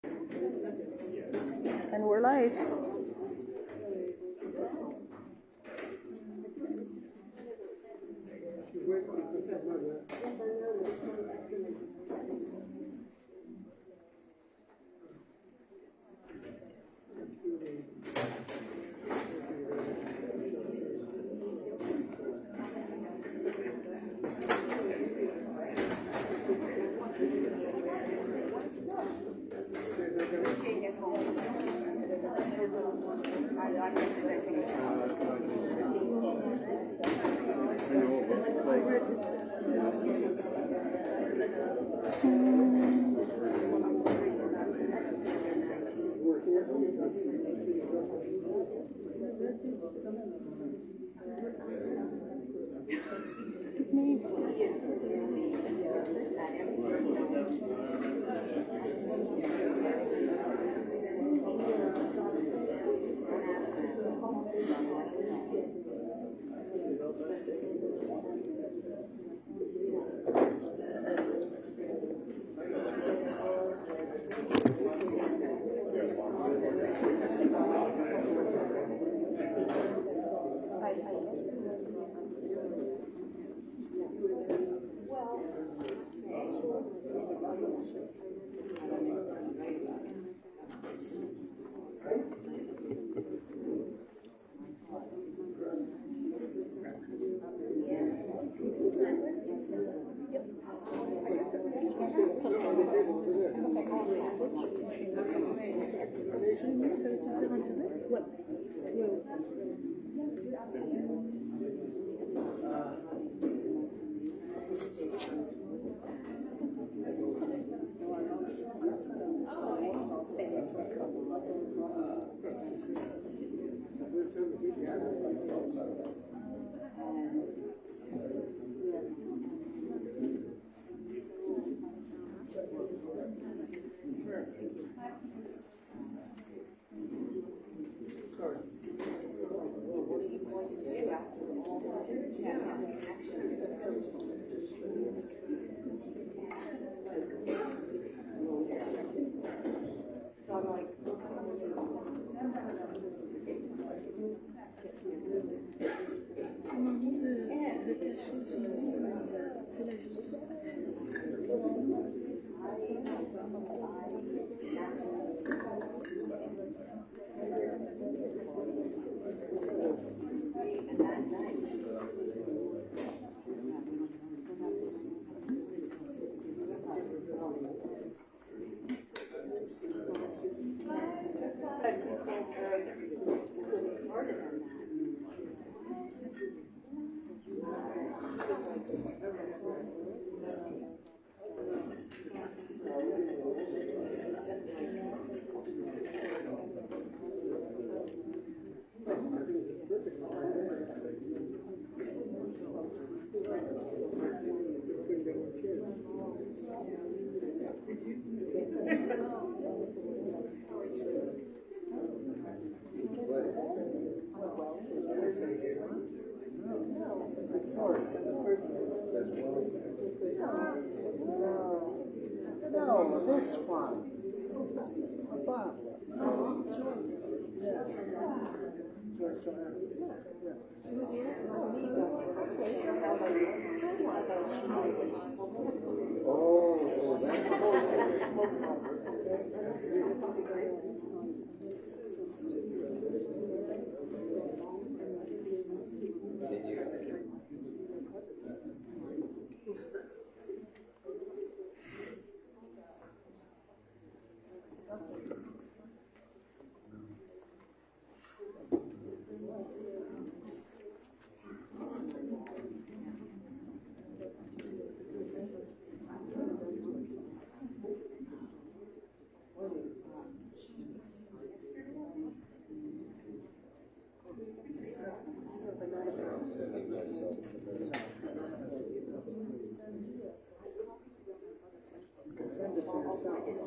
And we're live. No, this one. Above. Oh, Joyce. Yeah. Joyce Johansson. Yeah. Oh, that's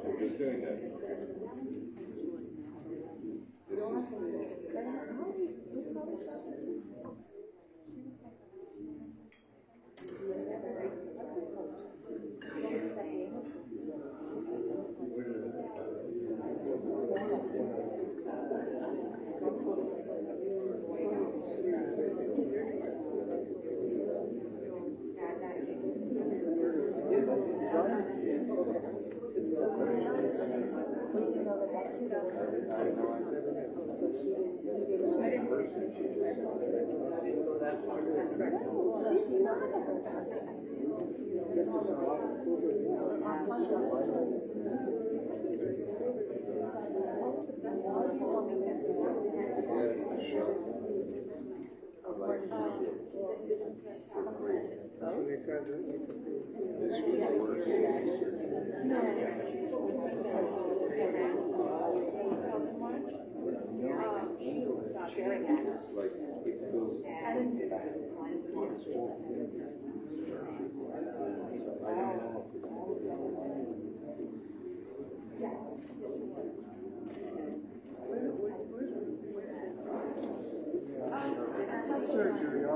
We're just doing that. This is Surgery,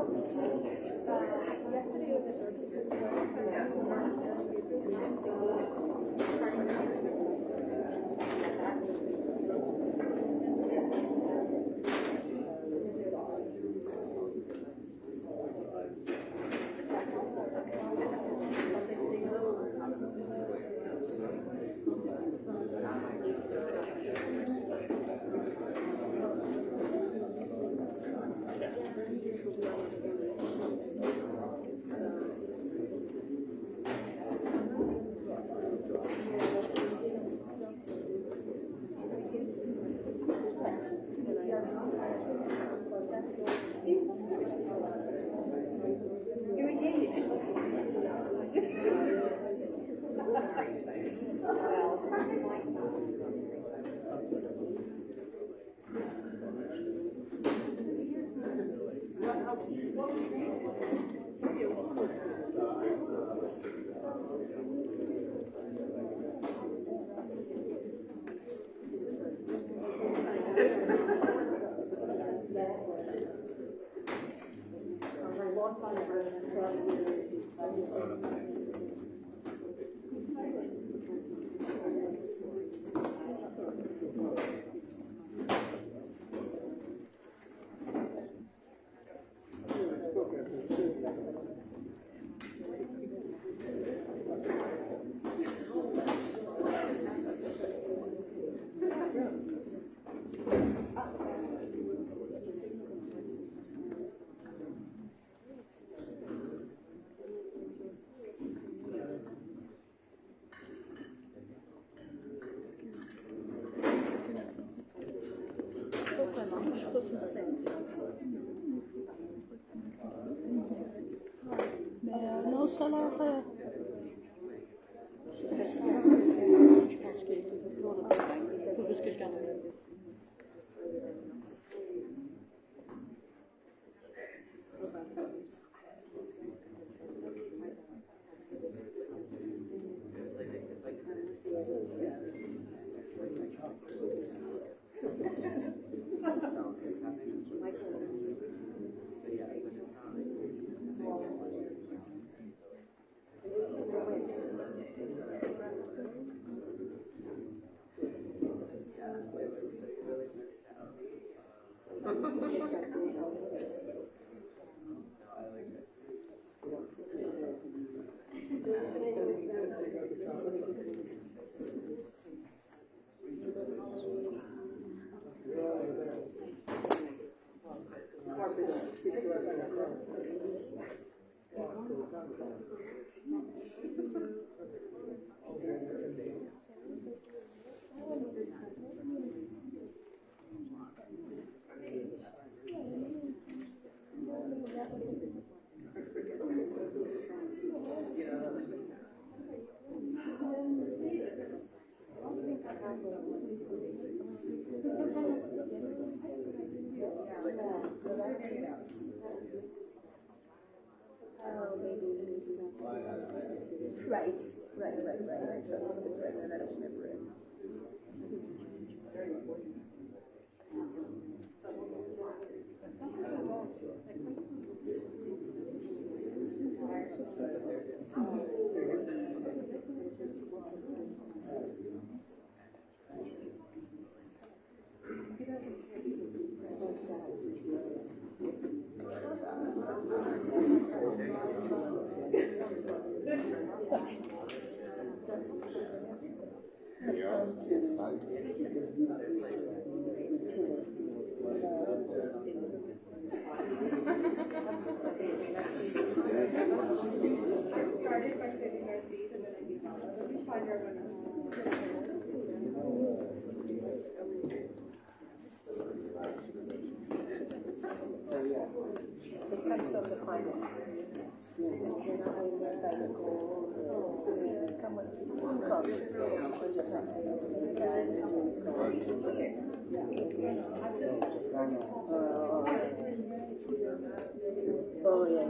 Mais non, ça l'a fait. Je pense qu'il faut juste que je garde. Right. So I don't remember it. Started by sitting our seat and then I beat out. Let me find everyone else. Depends on the climate. Oh, yeah.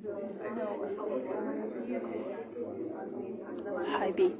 Hi, B.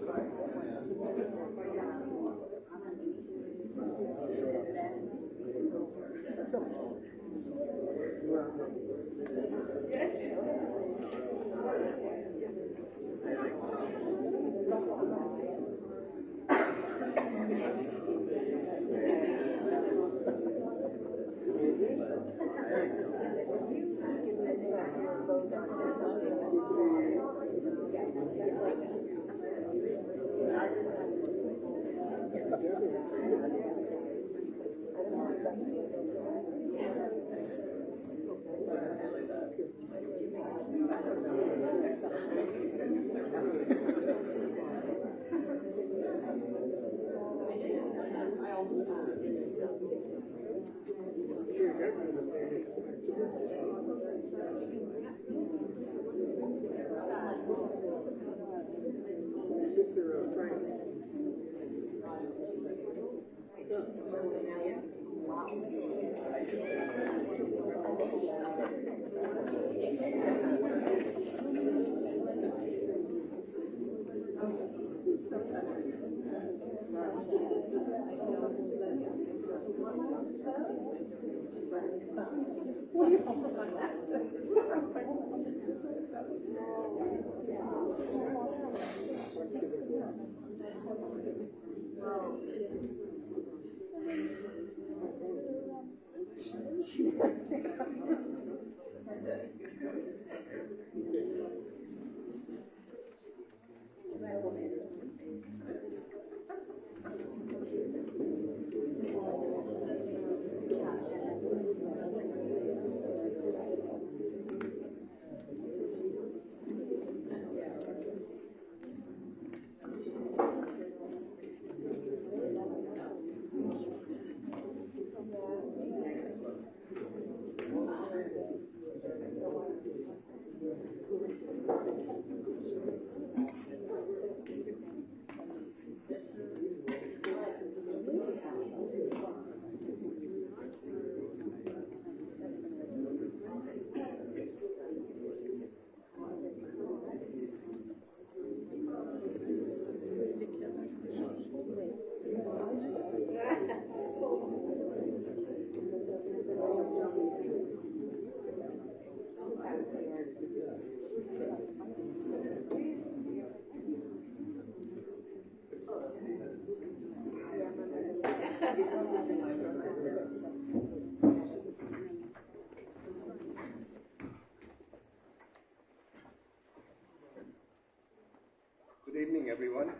Good evening, everyone.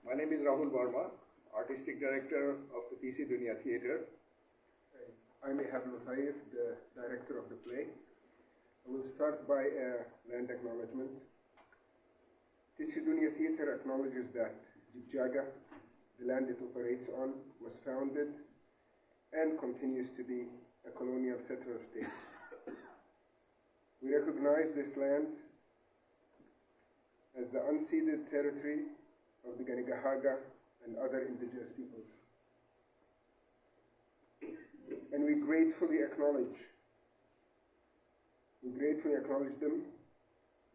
My name is Rahul Verma, Artistic Director of the Teesri Duniya Theatre. I'm Ehab, Lotayef, the director of the play. I will start by a land acknowledgement. Teesri Duniya Theatre acknowledges that Jigjaga, the land it operates on, was founded and continues to be a colonial settler state. We recognize this land as the unceded territory of the Ganigahaga and other indigenous peoples. And we gratefully acknowledge them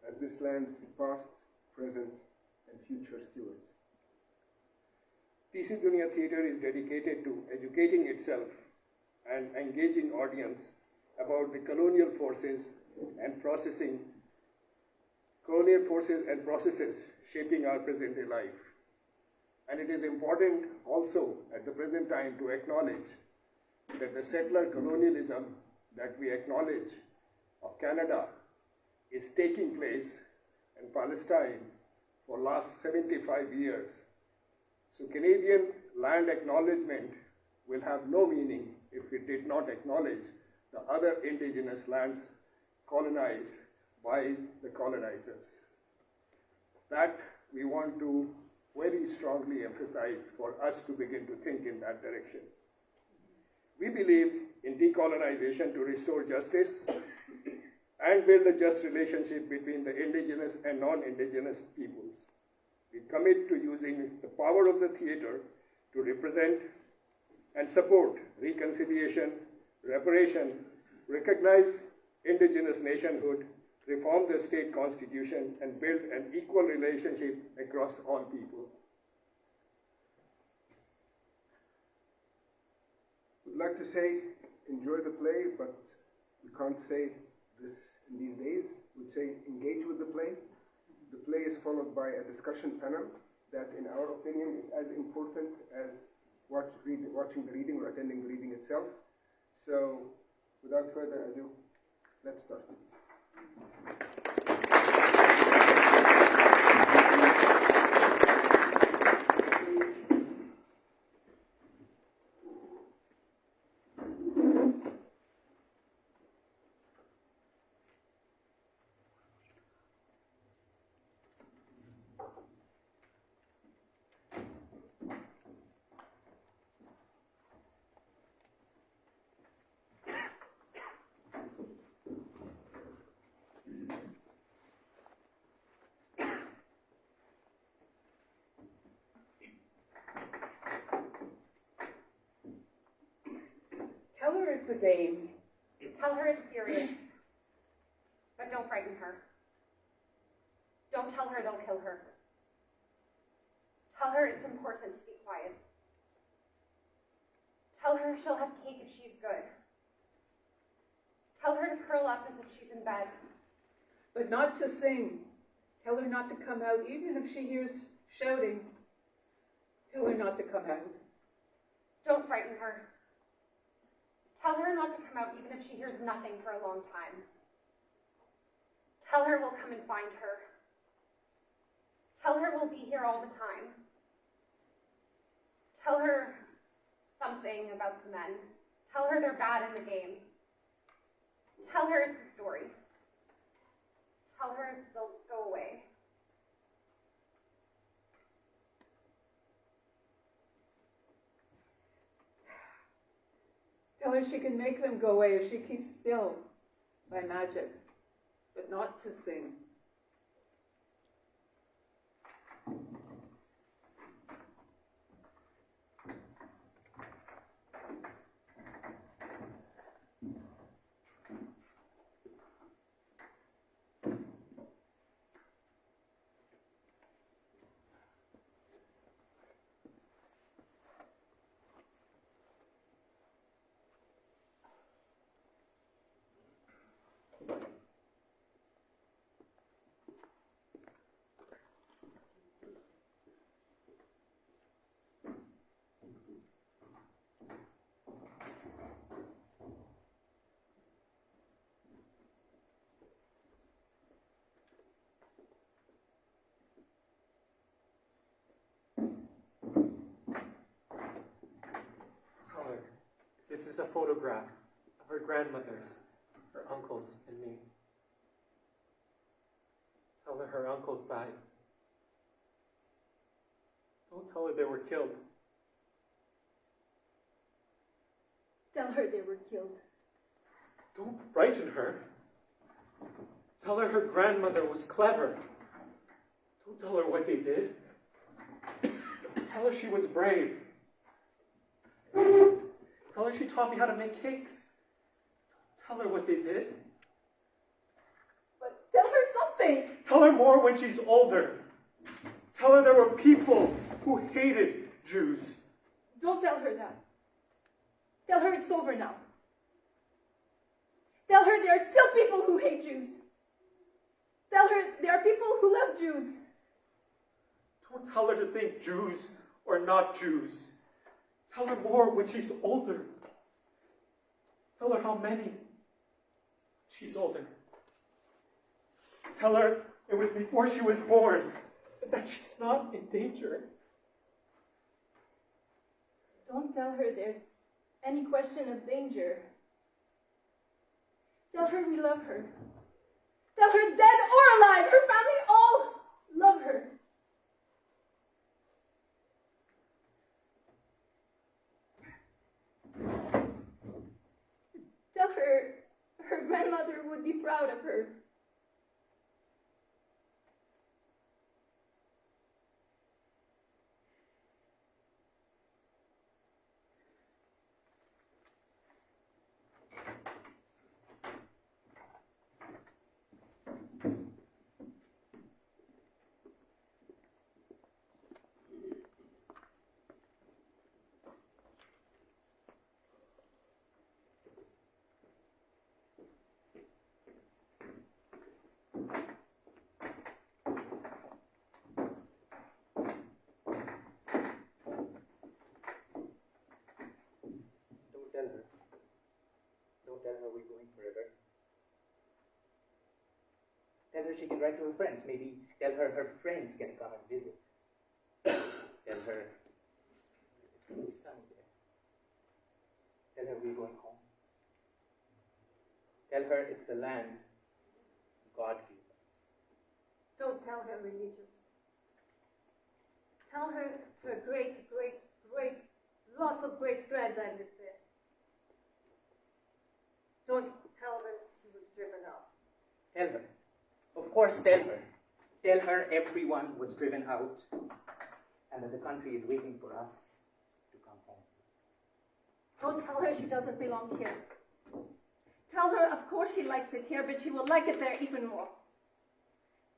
as this land's past, present, and future stewards. Teesri Duniya Theatre is dedicated to educating itself and engaging audience about the colonial forces and processes shaping our present-day life. And it is important also at the present time to acknowledge that the settler colonialism that we acknowledge of Canada is taking place in Palestine for last 75 years. So Canadian land acknowledgement will have no meaning if it did not acknowledge the other indigenous lands colonized by the colonizers. That we want to very strongly emphasize for us to begin to think in that direction. We believe in decolonization to restore justice and build a just relationship between the indigenous and non-indigenous peoples. We commit to using the power of the theatre to represent and support reconciliation, reparation, recognize indigenous nationhood, reform the state constitution, and build an equal relationship across all people. Would like to say, enjoy the play, but we can't say this in these days. We'd say, engage with the play. The play is followed by a discussion panel that, in our opinion, is as important as watching the reading or attending the reading itself. So, without further ado, let's start. Tell her it's a game. Tell her it's serious. But don't frighten her. Don't tell her they'll kill her. Tell her it's important to be quiet. Tell her she'll have cake if she's good. Tell her to curl up as if she's in bed. But not to sing. Tell her not to come out, even if she hears shouting. Tell her not to come out. Don't frighten her. Tell her not to come out even if she hears nothing for a long time. Tell her we'll come and find her. Tell her we'll be here all the time. Tell her something about the men. Tell her they're bad in the game. Tell her it's a story. Tell her they'll go away. Tell her she can make them go away if she keeps still by magic, but not to sing. This is a photograph of her grandmothers, her uncles, and me. Tell her her uncles died. Don't tell her they were killed. Tell her they were killed. Don't frighten her. Tell her her grandmother was clever. Don't tell her what they did. Tell her she was brave. Tell her she taught me how to make cakes. Don't tell her what they did. But tell her something. Tell her more when she's older. Tell her there were people who hated Jews. Don't tell her that. Tell her it's over now. Tell her there are still people who hate Jews. Tell her there are people who love Jews. Don't tell her to think Jews or not Jews. Tell her more when she's older. Tell her how many. She's older. Tell her it was before she was born, and that she's not in danger. Don't tell her there's any question of danger. Tell her we love her. Tell her dead or alive, her family all love her. Tell her her grandmother would be proud of her. Don't tell her we're going forever. Tell her she can write to her friends. Maybe tell her her friends can come and visit. Tell her it's going to be sunny there. Tell her we're going home. Tell her it's the land God gave us. Don't tell her religion. Tell her her lots of great-granddad lived there. Don't tell her he was driven out. Tell her. Of course, tell her. Tell her everyone was driven out and that the country is waiting for us to come home. Don't tell her she doesn't belong here. Tell her, of course she likes it here, but she will like it there even more.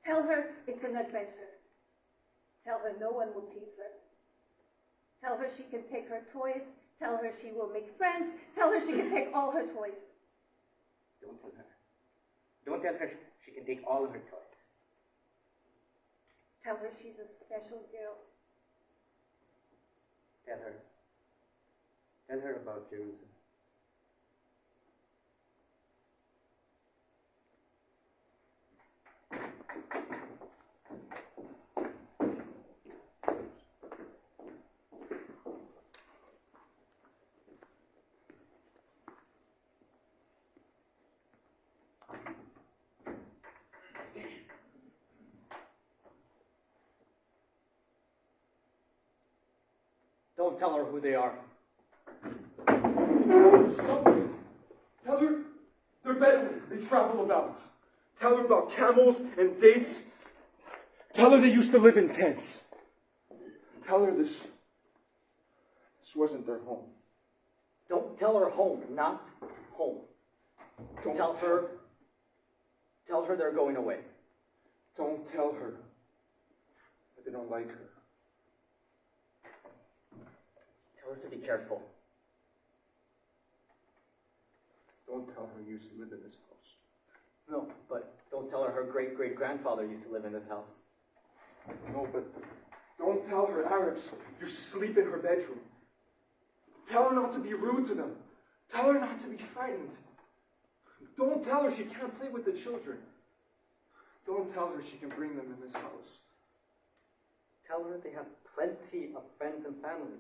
Tell her it's an adventure. Tell her no one will tease her. Tell her she can take her toys. Tell her she will make friends. Tell her she can take all her toys. Don't tell her. Don't tell her she can take all her toys. Tell her she's a special girl. Tell her. Tell her about Jerusalem. Don't tell her who they are. Tell her something. Tell her they're Bedouin. They travel about. Tell her about camels and dates. Tell her they used to live in tents. Tell her this wasn't their home. Don't tell her home, not home. Don't tell her they're going away. Don't tell her that they don't like her. Tell her to be careful. Don't tell her you used to live in this house. No, but don't tell her her great-great-grandfather used to live in this house. No, but don't tell her Arabs used to sleep in her bedroom. Tell her not to be rude to them. Tell her not to be frightened. Don't tell her she can't play with the children. Don't tell her she can bring them in this house. Tell her they have plenty of friends and family.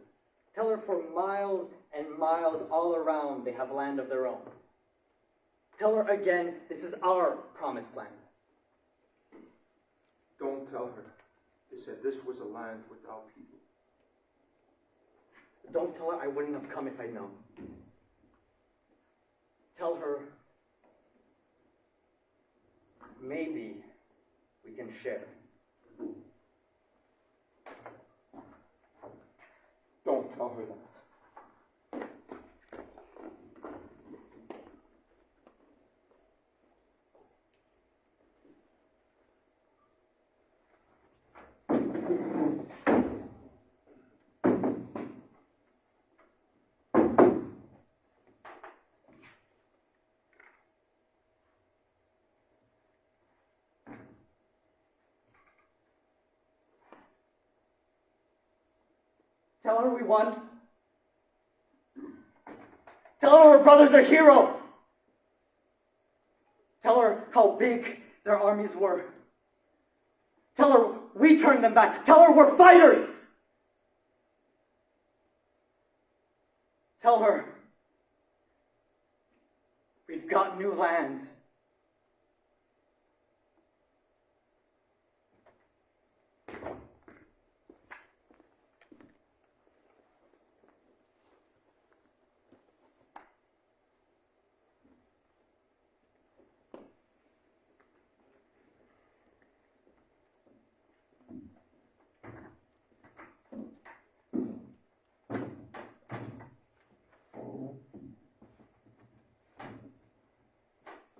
Tell her for miles and miles all around they have land of their own. Tell her again, this is our promised land. Don't tell her they said this was a land without people. Don't tell her I wouldn't have come if I'd known. Tell her maybe we can share. Don't tell her that. Tell her we won. Tell her her brother's a hero. Tell her how big their armies were. Tell her we turned them back. Tell her we're fighters. Tell her we've got new land.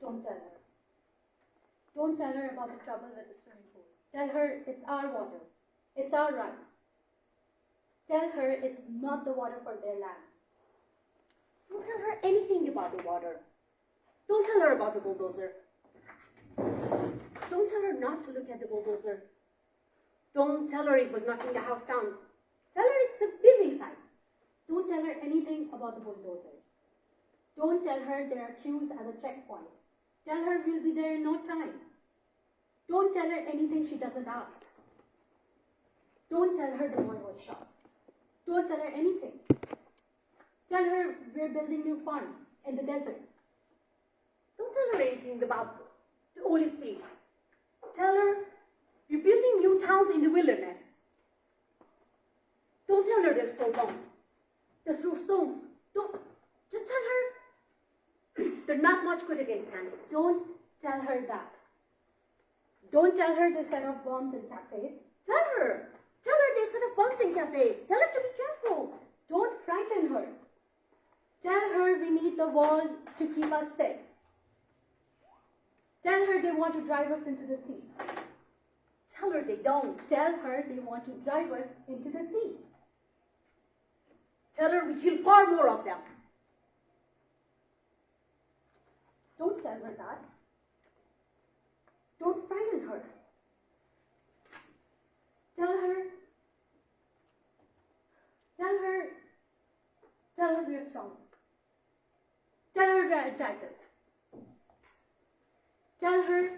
Don't tell her. Don't tell her about the trouble with the swimming pool. Tell her it's our water. It's our right. Tell her it's not the water for their land. Don't tell her anything about the water. Don't tell her about the bulldozer. Don't tell her not to look at the bulldozer. Don't tell her it was knocking the house down. Tell her it's a building site. Don't tell her anything about the bulldozer. Don't tell her there are queues at the checkpoint. Tell her we'll be there in no time. Don't tell her anything she doesn't ask. Don't tell her the boy was shot. Don't tell her anything. Tell her we're building new farms in the desert. Don't tell her anything about the olive fields. Tell her we're building new towns in the wilderness. Don't tell her they're throw bombs. They throw stones. Don't. Just tell her they're not much good against tanks. Don't tell her that. Don't tell her they set off bombs in cafes. Tell her. Tell her they set off bombs in cafes. Tell her to be careful. Don't frighten her. Tell her we need the wall to keep us safe. Tell her they want to drive us into the sea. Tell her they don't. Tell her they want to drive us into the sea. Tell her we kill far more of them. Don't tell her that. Don't frighten her. Tell her we're strong. Tell her we're entitled. Tell her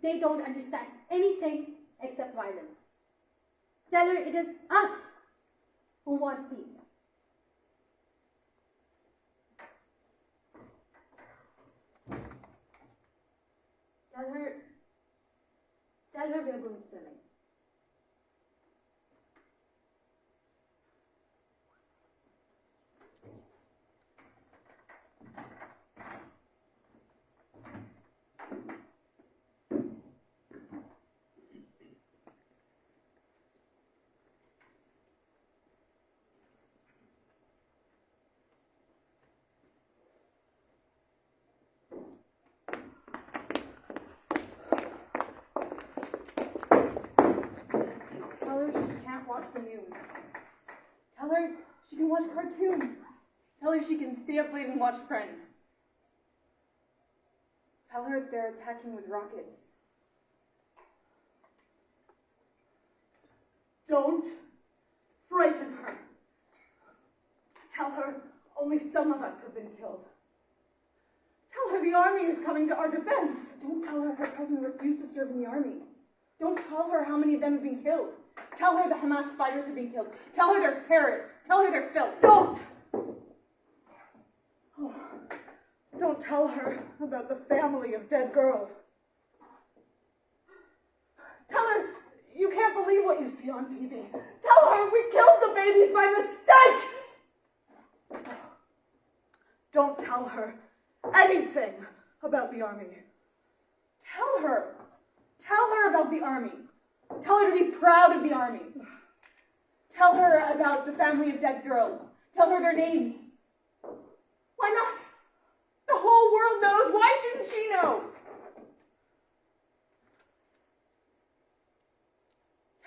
they don't understand anything except violence. Tell her it is us who want peace. Tell her we're going swimming. Tell her she can't watch the news. Tell her she can watch cartoons. Tell her she can stay up late and watch Friends. Tell her they're attacking with rockets. Don't frighten her. Tell her only some of us have been killed. Tell her the army is coming to our defense. Don't tell her her cousin refused to serve in the army. Don't tell her how many of them have been killed. Tell her the Hamas fighters have been killed. Tell her they're terrorists. Tell her they're filth. Don't! Oh, don't tell her about the family of dead girls. Tell her you can't believe what you see on TV. Tell her we killed the babies by mistake. Don't tell her anything about the army. Tell her about the army. Tell her to be proud of the army. Tell her about the family of dead girls. Tell her their names. Why not? The whole world knows. Why shouldn't she know?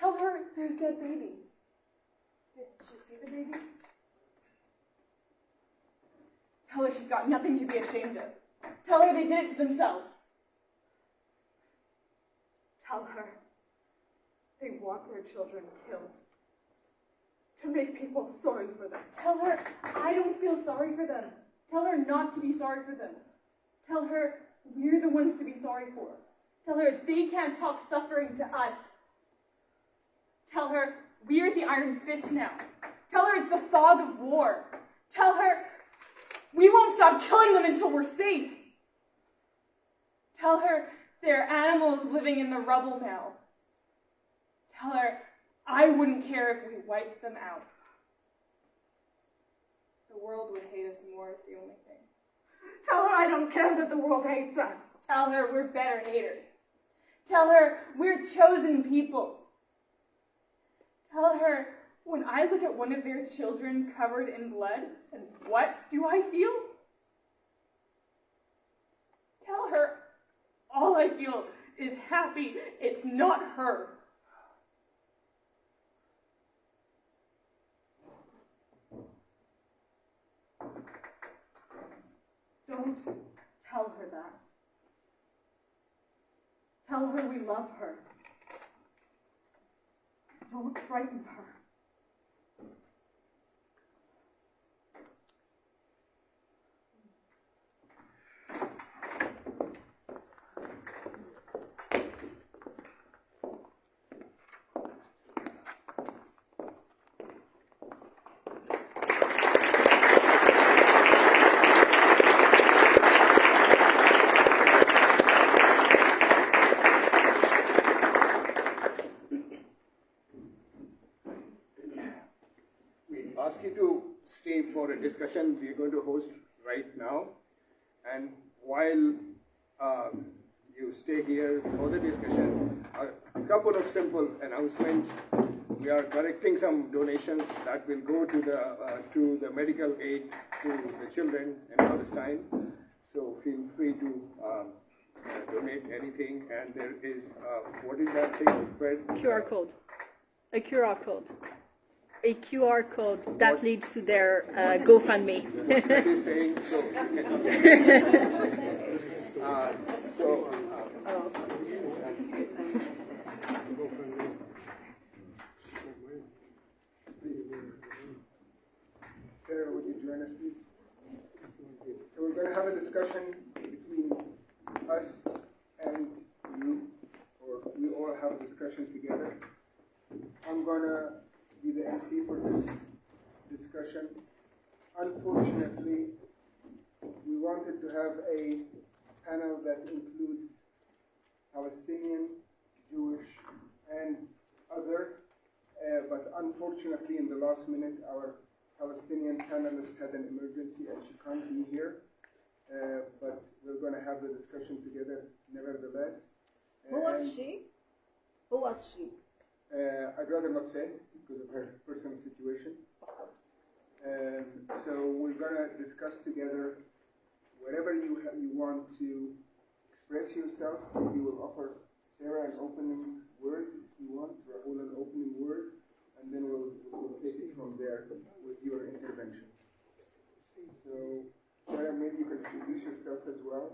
Tell her there's dead babies. Did she see the babies? Tell her she's got nothing to be ashamed of. Tell her they did it to themselves. Tell her they want their children killed to make people sorry for them. Tell her I don't feel sorry for them. Tell her not to be sorry for them. Tell her we're the ones to be sorry for. Tell her they can't talk suffering to us. Tell her we're the Iron Fist now. Tell her it's the fog of war. Tell her we won't stop killing them until we're safe. Tell her they're animals living in the rubble now. Tell her I wouldn't care if we wiped them out. The world would hate us more is the only thing. Tell her I don't care that the world hates us. Tell her we're better haters. Tell her we're chosen people. Tell her when I look at one of their children covered in blood, and what do I feel? Tell her all I feel is happy it's not her. Don't tell her that. Tell her we love her. Don't frighten her. ask you to stay for a discussion we're going to host right now. And while you stay here for the discussion, a couple of simple announcements. We are collecting some donations that will go to the medical aid to the children in Palestine. So feel free to donate anything. And there is, what is that thing, Fred? QR code. A QR code. A QR code that leads to their GoFundMe. That is saying so. Sarah, would you join us, please? So we're going to have a discussion between us and you, or we all have a discussion together. I'm going to be the MC for this discussion. Unfortunately, we wanted to have a panel that includes Palestinian, Jewish, and other, but unfortunately in the last minute our Palestinian panelist had an emergency and she can't be here, but we're going to have the discussion together nevertheless. Who was she? Who was she? I'd rather not say because of her personal situation. So we're going to discuss together whatever you want to express yourself. We will offer Sarah an opening word if you want, Rahul an opening word, and then we'll take it from there with your intervention. So, Sarah, maybe you can introduce yourself as well.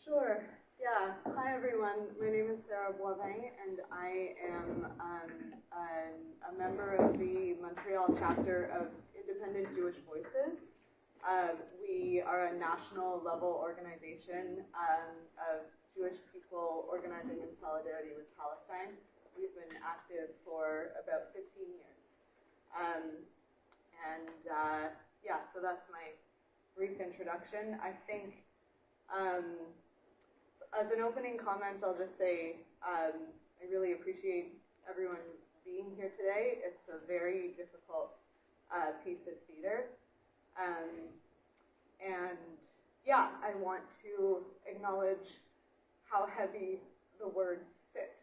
Sure. Yeah. Hi, everyone. My name is Sarah Boivin, and I am a member of the Montreal chapter of Independent Jewish Voices. We are a national level organization of Jewish people organizing in solidarity with Palestine. We've been active for about 15 years. Yeah, so that's my brief introduction. I think as an opening comment, I'll just say I really appreciate everyone being here today. It's a very difficult piece of theater. And yeah, I want to acknowledge how heavy the words sit,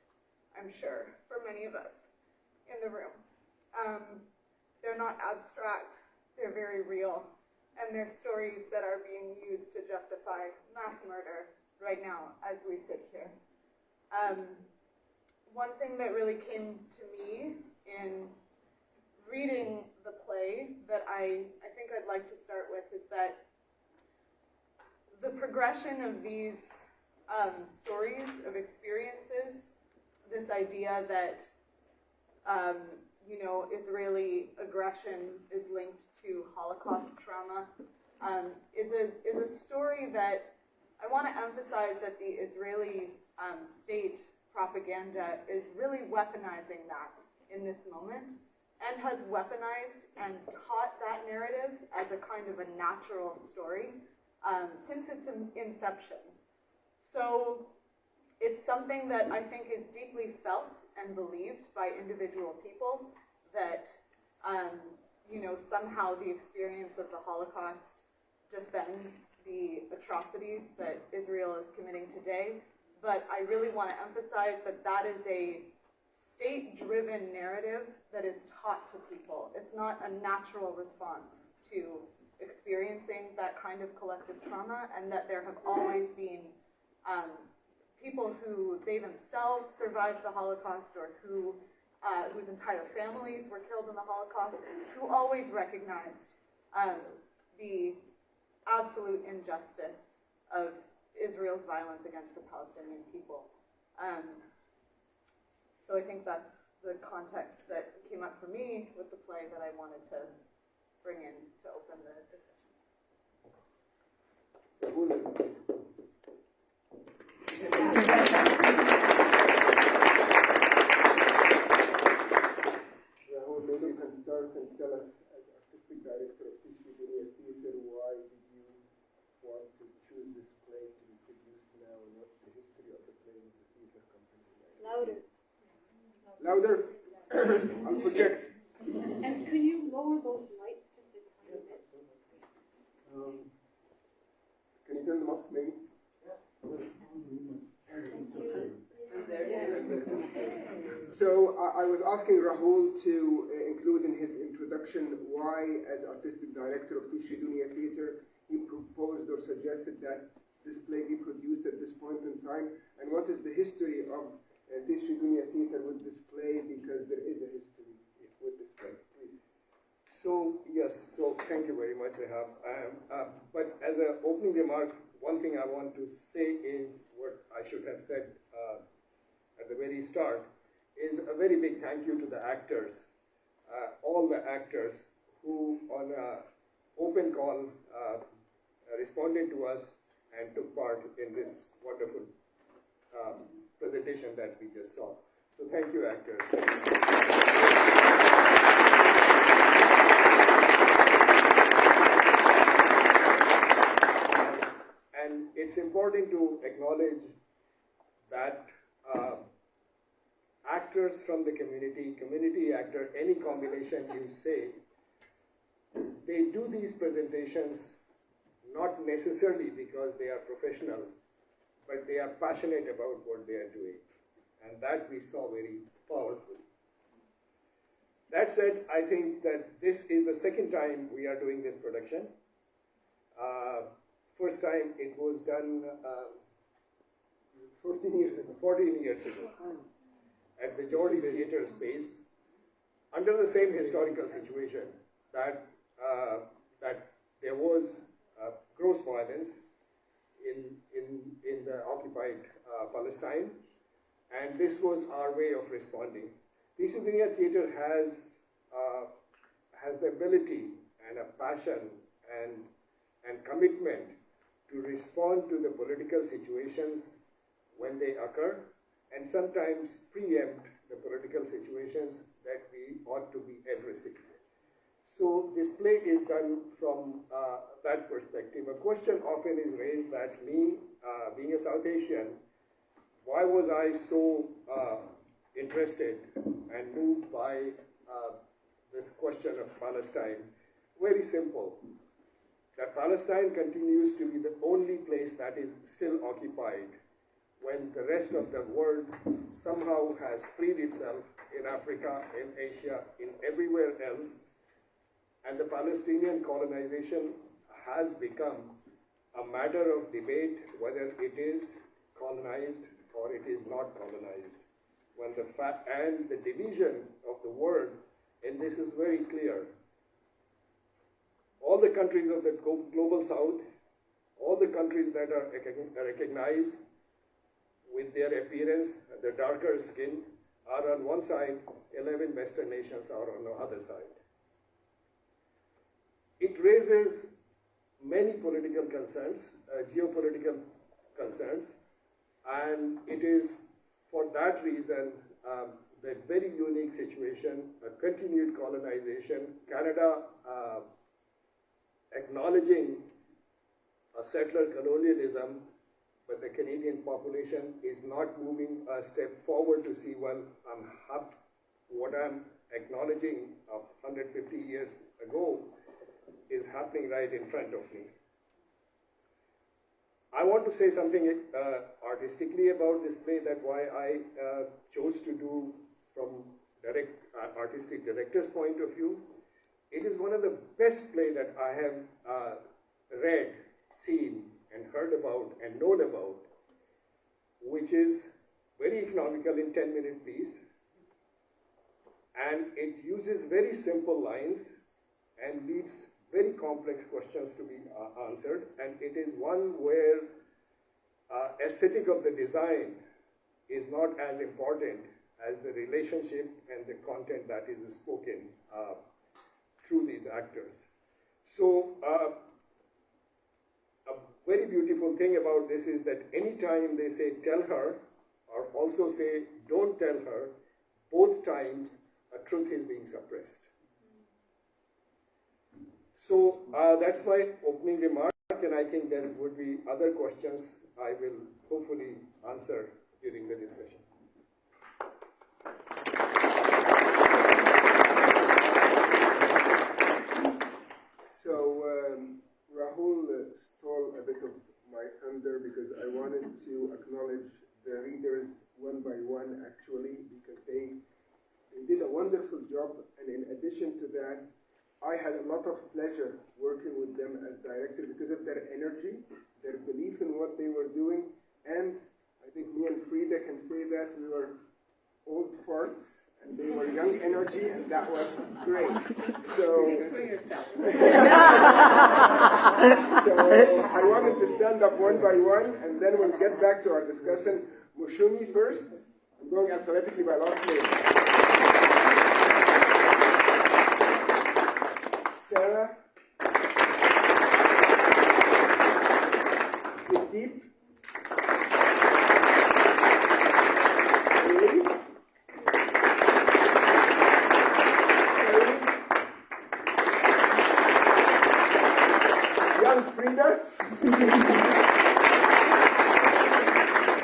I'm sure, for many of us in the room. They're not abstract, they're very real, and they're stories that are being used to justify mass murder right now as we sit here. One thing that really came to me in reading the play that I think I'd like to start with is that the progression of these stories of experiences, this idea that Israeli aggression is linked to Holocaust trauma, is a story that I want to emphasize that the Israeli state propaganda is really weaponizing that in this moment, and has weaponized and taught that narrative as a kind of a natural story since its inception. So it's something that I think is deeply felt and believed by individual people that, somehow the experience of the Holocaust defends the atrocities that Israel is committing today. But I really want to emphasize that that is a state-driven narrative that is taught to people. It's not a natural response to experiencing that kind of collective trauma, and that there have always been people who they themselves survived the Holocaust, or whose entire families were killed in the Holocaust, who always recognized the absolute injustice of Israel's violence against the Palestinian people. So I think that's the context that came up for me with the play that I wanted to bring in to open the discussion. Rahul, maybe you can start and tell us, as artistic director of Teesri Duniya Theatre, why did you want to choose this play to be produced now, and what's the history of the play with the theatre company? Louder. Louder? I'll project. And can you lower those lights So I was asking Rahul to include in his introduction why, as artistic director of Teesri Duniya Theatre, he proposed or suggested that this play be produced at this point in time, and what is the history of Teesri Duniya Theatre with this play, because there is a history with this play. Please. So, yes, so thank you very much, Ehab. But as an opening remark, one thing I want to say is what I should have said at the very start, is a very big thank you to the actors, all the actors who on an open call responded to us and took part in this wonderful presentation that we just saw. So thank you, actors. And it's important to acknowledge that actors from the community actor, any combination you say, they do these presentations not necessarily because they are professional, but they are passionate about what they are doing. And that we saw very powerfully. That said, I think that this is the second time we are doing this production. First time it was done 14 years ago at the Geordie Theatre space, under the same historical situation that there was gross violence in the occupied Palestine, and this was our way of responding. Teesri Duniya Theatre has the ability and a passion and commitment to respond to the political situations when they occur, and sometimes preempt the political situations that we ought to be addressing. So this play is done from that perspective. A question often is raised that me, being a South Asian, why was I so interested and moved by this question of Palestine? Very simple. That Palestine continues to be the only place that is still occupied when the rest of the world somehow has freed itself in Africa, in Asia, in everywhere else. And the Palestinian colonization has become a matter of debate whether it is colonized or it is not colonized. When and the division of the world, and this is very clear. All the countries of the global south, all the countries that are recognized with their appearance, their darker skin, are on one side, 11 Western nations are on the other side. It raises many political concerns, geopolitical concerns, and it is for that reason that very unique situation, a continued colonization, Canada acknowledging a settler colonialism, but the Canadian population is not moving a step forward to see, well, what I'm acknowledging of 150 years ago is happening right in front of me. I want to say something artistically about this play, that why I chose to do from artistic director's point of view. It is one of the best plays that I have read, seen, and heard about and known about, which is very economical in 10-minute piece, and it uses very simple lines and leaves very complex questions to be answered, and it is one where aesthetic of the design is not as important as the relationship and the content that is spoken through these actors. So a very beautiful thing about this is that anytime they say tell her, or also say don't tell her, both times a truth is being suppressed. So that's my opening remark, and I think there would be other questions I will hopefully answer during the discussion. So Rahul stole a bit of my thunder because I wanted to acknowledge the readers one by one, actually, because they job. And in addition to that, I had a lot of pleasure working with them as director because of their energy, their belief in what they were doing, and I think me and Freda can say that we were old farts and they were young energy, and that was great. So, For yourself. so I wanted to stand up one by one, and then we'll get back to our discussion. Maushumi first. I'm going alphabetically by last name. Sarah. Debdeep. Hailey. Young Freda.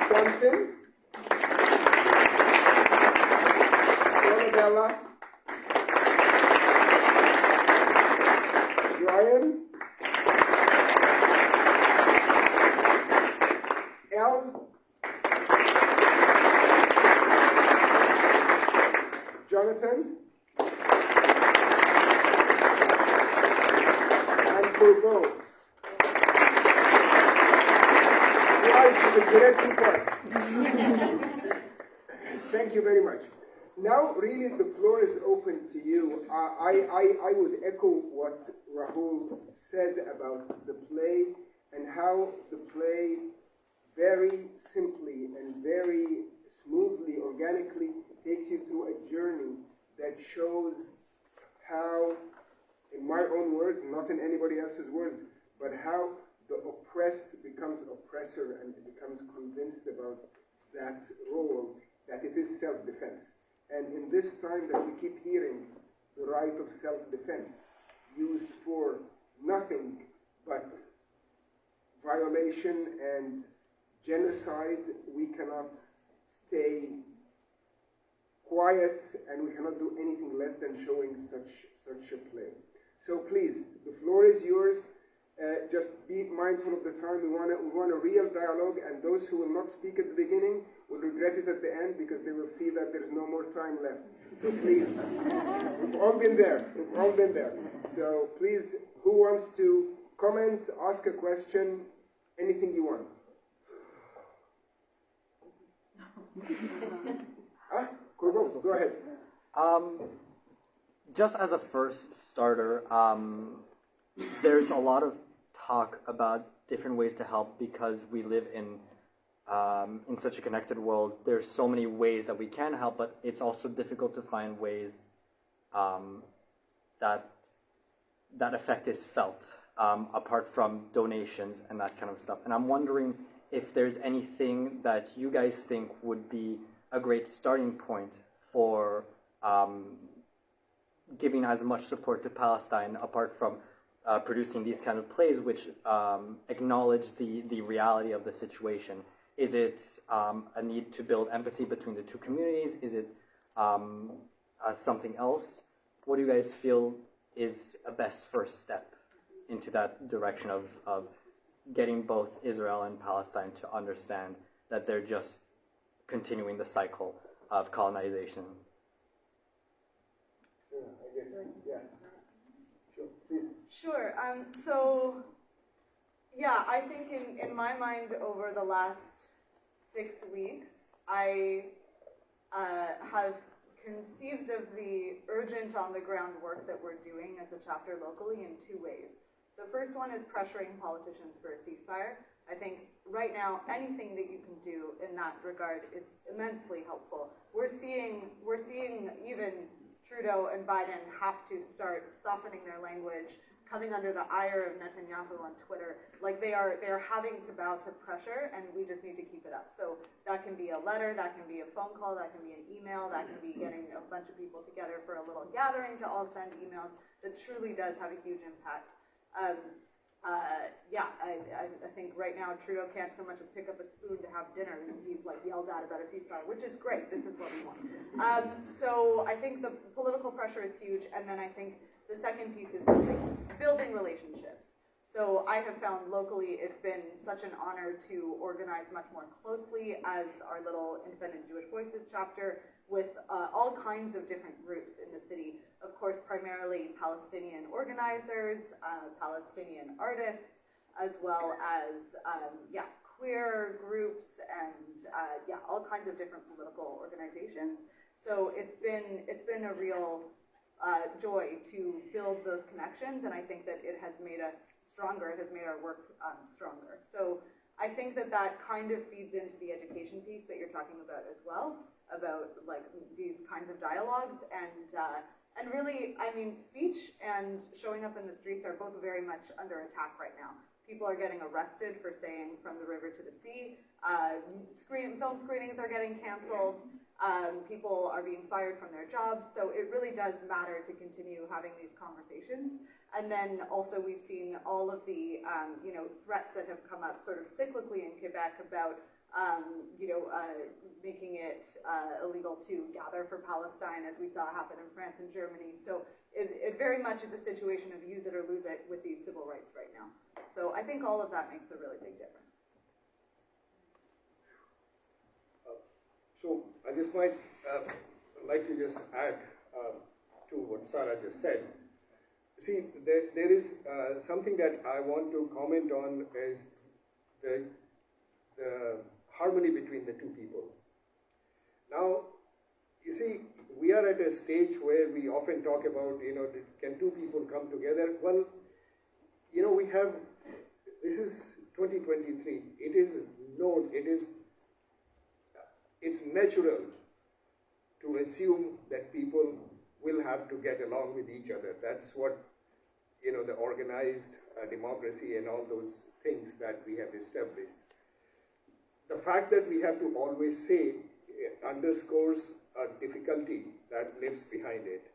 Tamsin. Dona-Bella. Bryan. Jonathan. And Corbeau. Thank you very much. Now, really, the floor is open to you. I would echo what Rahul said about the play and how the play very simply and very smoothly, organically takes you through a journey that shows how, in my own words, not in anybody else's words, but how the oppressed becomes oppressor and becomes convinced about that role, that it is self-defense. And in this time that we keep hearing the right of self-defense used for nothing but violation and genocide, we cannot stay quiet, and we cannot do anything less than showing such a play. So please, the floor is yours. Just be mindful of the time. We want a real dialogue, and those who will not speak at the beginning will regret it at the end because they will see that there's no more time left. So please, we've all been there. We've all been there. So please, who wants to comment, ask a question, anything you want? Corbeau, go ahead. Just as a first starter, there's a lot of talk about different ways to help because we live in such a connected world. There's so many ways that we can help, but it's also difficult to find ways that effect is felt apart from donations and that kind of stuff. And I'm wondering if there's anything that you guys think would be a great starting point for giving as much support to Palestine apart from producing these kind of plays which acknowledge the reality of the situation. Is it a need to build empathy between the two communities? Is it something else? What do you guys feel is a best first step into that direction of getting both Israel and Palestine to understand that they're just continuing the cycle of colonization? Sure. So, yeah, I think in my mind over the last 6 weeks, I have conceived of the urgent on-the-ground work that we're doing as a chapter locally in 2 ways. The first one is pressuring politicians for a ceasefire. I think right now anything that you can do in that regard is immensely helpful. We're seeing even Trudeau and Biden have to start softening their language, coming under the ire of Netanyahu on Twitter. Like they are having to bow to pressure, and we just need to keep it up. So that can be a letter, that can be a phone call, that can be an email, that can be getting a bunch of people together for a little gathering to all send emails. That truly does have a huge impact. I think right now Trudeau can't so much as pick up a spoon to have dinner, and he's like yelled at about a ceasefire, which is great. This is what we want. So I think the political pressure is huge, and then I think the second piece is building relationships. So I have found locally it's been such an honor to organize much more closely as our little Independent Jewish Voices chapter with all kinds of different groups in the city. Of course, primarily Palestinian organizers, Palestinian artists, as well as queer groups and all kinds of different political organizations. So it's been a real joy to build those connections, and I think that it has made us stronger. It has made our work stronger. So I think that kind of feeds into the education piece that you're talking about as well, about like these kinds of dialogues, and really, I mean, speech and showing up in the streets are both very much under attack right now. People are getting arrested for saying "from the river to the sea." Film screenings are getting canceled. People are being fired from their jobs. So it really does matter to continue having these conversations. And then also we've seen all of the threats that have come up sort of cyclically in Quebec about making it illegal to gather for Palestine, as we saw happen in France and Germany. So it very much is a situation of use it or lose it with these civil rights right now. So I think all of that makes a really big difference. So I just might like to just add to what Sarah just said. See, there is something that I want to comment on is the harmony between the two people. Now, you see, we are at a stage where we often talk about, can two people come together? Well, we have, this is 2023. It is known, it's natural to assume that people will have to get along with each other. That's what, the organized democracy and all those things that we have established. The fact that we have to always say underscores a difficulty that lives behind it.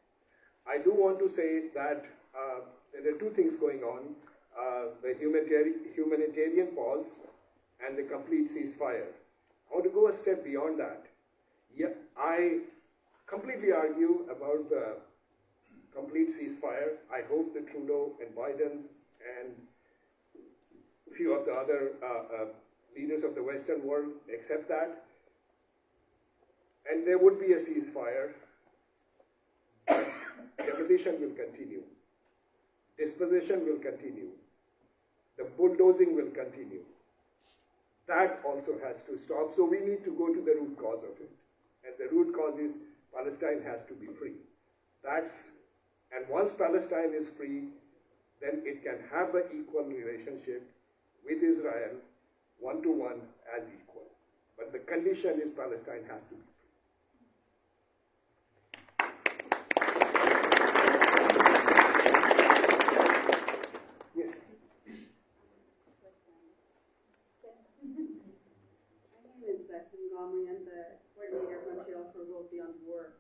I do want to say that there are two things going on, the humanitarian pause and the complete ceasefire. I want to go a step beyond that. Yeah, I completely argue about the complete ceasefire. I hope the Trudeau and Biden's and a few of the other leaders of the Western world accept that. And there would be a ceasefire. Demolition will continue. Dispossession will continue. The bulldozing will continue. That also has to stop. So we need to go to the root cause of it. And the root cause is Palestine has to be free. And once Palestine is free, then it can have an equal relationship with Israel, one-to-one as equal. But the condition is Palestine has to be free. Yes. My name is Montgomery. I'm the coordinator of Montreal for World Beyond War.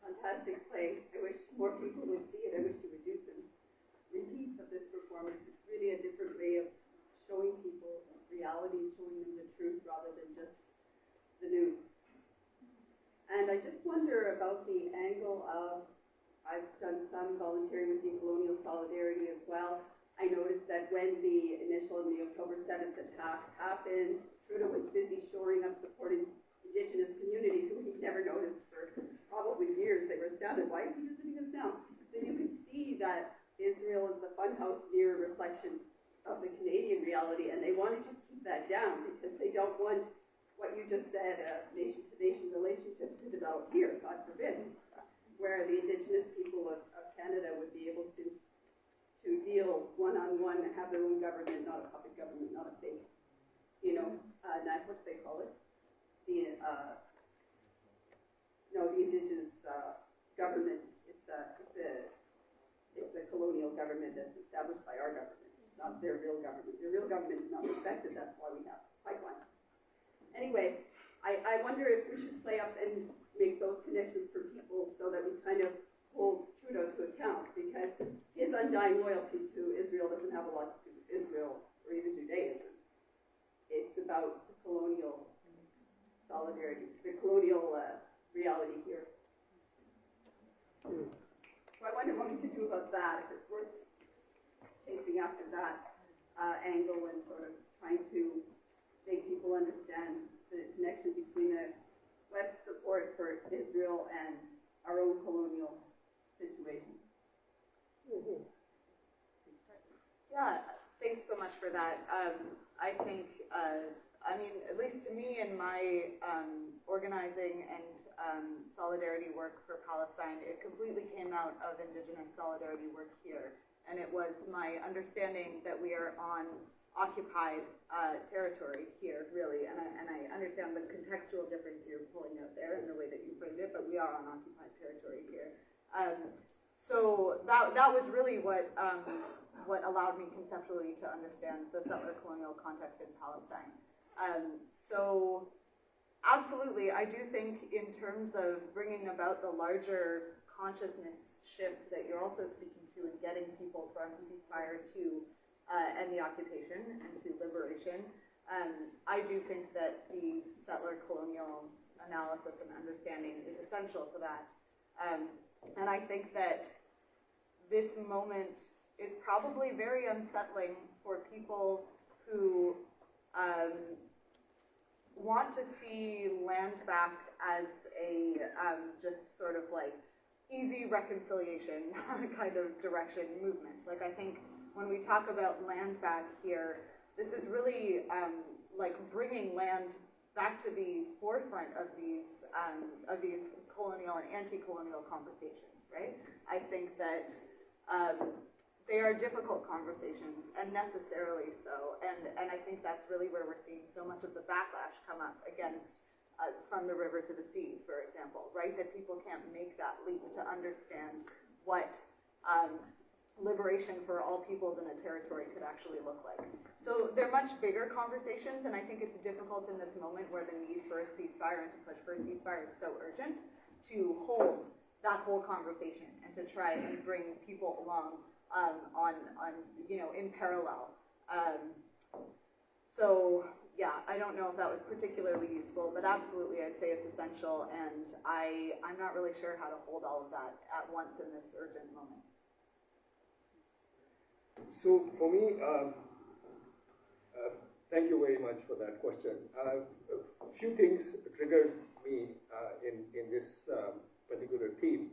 Fantastic play. I wish more people would see it. I wish you would do some repeats of this performance. It's really a different way of showing people reality, showing them the truth rather than just the news. And I just wonder about the angle of, I've done some volunteering with the Colonial Solidarity as well. I noticed that when the October 7th attack happened, Trudeau was busy shoring up supporting Indigenous communities who he'd never noticed for probably years. They were astounded. Why is he visiting us now? So you can see that Israel is the funhouse mirror reflection of the Canadian reality, and they want to just keep that down because they don't want what you just said, a nation-to-nation relationship to develop here, God forbid, where the Indigenous people of Canada would be able to deal one-on-one and have their own government, not a puppet government, not a fake, not what they call it. The Indigenous government, it's a colonial government that's established by our government. It's not their real government. Their real government is not respected. That's why we have pipelines. Anyway, I wonder if we should play up and make those connections for people so that we kind of hold Trudeau to account, because his undying loyalty to Israel doesn't have a lot to do with Israel or even Judaism. It's about the colonial solidarity, the colonial reality here. So I wonder what we could do about that, if it's worth chasing after that. angle and sort of trying to make people understand the connection between the West's support for Israel and our own colonial situation. Yeah, thanks so much for that. I think, I mean, at least to me in my organizing and solidarity work for Palestine, it completely came out of Indigenous solidarity work here. And it was my understanding that we are on occupied territory here, really. And I understand the contextual difference you're pulling out there in the way that you framed it, but we are on occupied territory here. So that was really what allowed me conceptually to understand the settler colonial context in Palestine. So absolutely, I do think in terms of bringing about the larger consciousness shift that you're also speaking to and getting people from ceasefire to end the occupation and to liberation, I do think that the settler colonial analysis and understanding is essential to that. And I think that this moment is probably very unsettling for people who want to see land back as a just sort of like easy reconciliation kind of direction movement. Like, I think when we talk about land back here, this is really like bringing land back to the forefront of these colonial and anti-colonial conversations, right? I think that they are difficult conversations, and necessarily so, and I think that's really where we're seeing so much of the backlash come up against from the river to the sea, for example, right? That people can't make that leap to understand what liberation for all peoples in a territory could actually look like. So they're much bigger conversations, and I think it's difficult in this moment where the need for a ceasefire and to push for a ceasefire is so urgent to hold that whole conversation and to try and bring people along on you know, in parallel. So yeah, I don't know if that was particularly useful, but absolutely I'd say it's essential, and I'm not really sure how to hold all of that at once in this urgent moment. So for me, thank you very much for that question. A few things triggered me in this particular theme.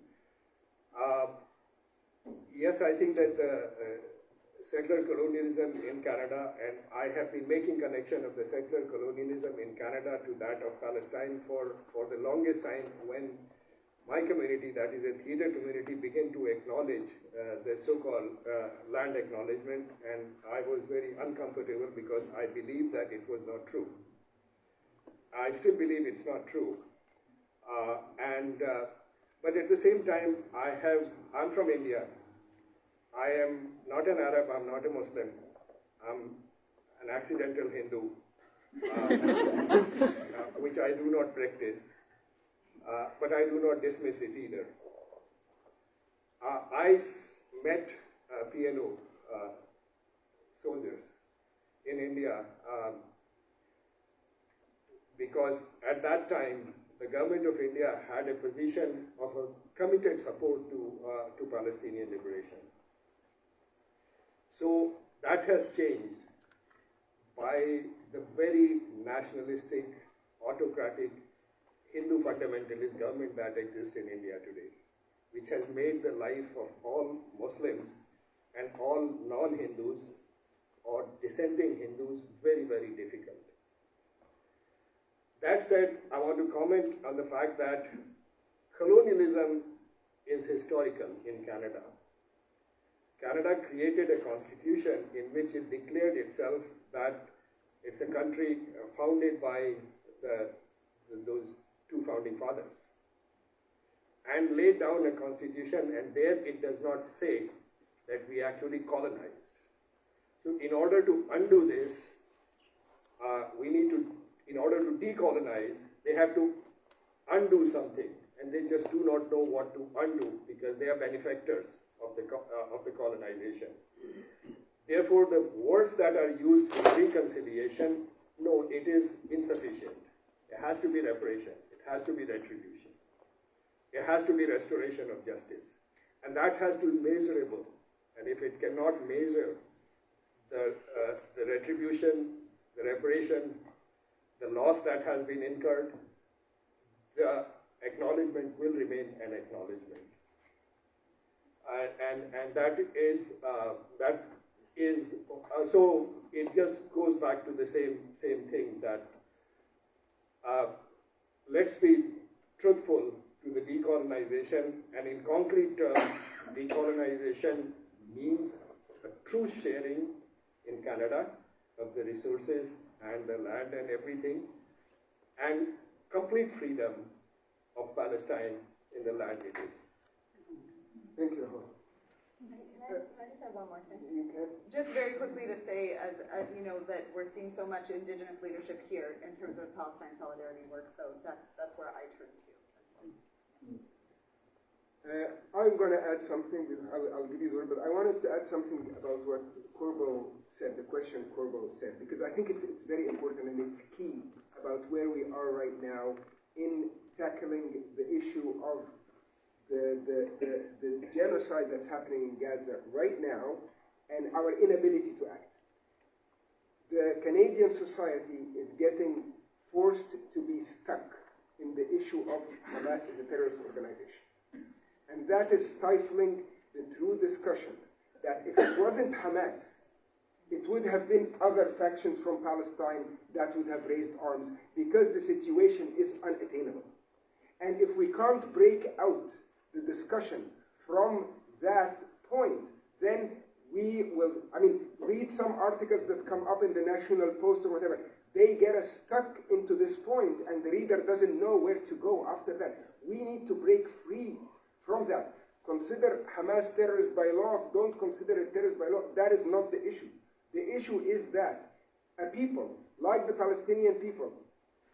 Yes, I think that settler colonialism in Canada, and I have been making connection of the settler colonialism in Canada to that of Palestine for the longest time, when my community, that is a theatre community, began to acknowledge the so-called land acknowledgement, and I was very uncomfortable because I believed that it was not true. I still believe it's not true. But at the same time, I'm from India. I am not an Arab, I'm not a Muslim. I'm an accidental Hindu, which I do not practice, but I do not dismiss it either. I met PLO soldiers in India because at that time, the government of India had a position of a committed support to Palestinian liberation. So that has changed by the very nationalistic, autocratic, Hindu fundamentalist government that exists in India today, which has made the life of all Muslims and all non-Hindus or dissenting Hindus very, very difficult. That said, I want to comment on the fact that colonialism is historical in Canada. Canada created a constitution in which it declared itself that it's a country founded by those two founding fathers, and laid down a constitution, and there it does not say that we actually colonized. So in order to undo this, in order to decolonize, they have to undo something, and they just do not know what to undo because they are benefactors of the colonization. Therefore, the words that are used in reconciliation, no, it is insufficient. It has to be reparation. It has to be retribution. It has to be restoration of justice. And that has to be measurable. And if it cannot measure the retribution, the reparation, the loss that has been incurred, the acknowledgement will remain an acknowledgement. And that is so it just goes back to the same thing that let's be truthful to the decolonization, and in concrete terms, decolonization means a true sharing in Canada of the resources and the land and everything, and complete freedom of Palestine in the land it is. Thank you. Can I just have one more thing? You can. Just very quickly to say, as you know, that we're seeing so much Indigenous leadership here in terms of Palestine solidarity work. So that's where I turn to as well. I'm going to add something. I'll give you the word, but I wanted to add something about what Corbeau said, the question Corbeau said, because I think it's very important and it's key about where we are right now in tackling the issue of the genocide that's happening in Gaza right now and our inability to act. The Canadian society is getting forced to be stuck in the issue of Hamas as a terrorist organization. And that is stifling the true discussion that if it wasn't Hamas, it would have been other factions from Palestine that would have raised arms because the situation is unattainable. And if we can't break out the discussion from that point, then we will, read some articles that come up in the National Post or whatever. They get us stuck into this point and the reader doesn't know where to go after that. We need to break free from that. Consider Hamas terrorist by law, don't consider it terrorist by law. That is not the issue. The issue is that a people, like the Palestinian people,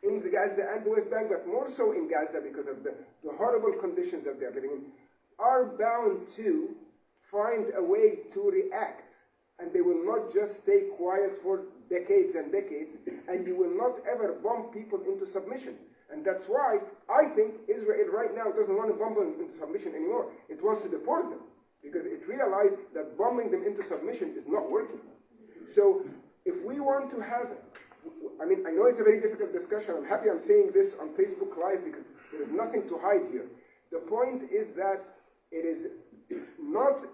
in the Gaza and the West Bank, but more so in Gaza because of the horrible conditions that they're living in, are bound to find a way to react. And they will not just stay quiet for decades and decades, and you will not ever bomb people into submission. And that's why I think Israel right now doesn't want to bomb them into submission anymore. It wants to deport them, because it realized that bombing them into submission is not working. So if we want to have, I know it's a very difficult discussion. I'm happy I'm saying this on Facebook Live because there is nothing to hide here. The point is that it is not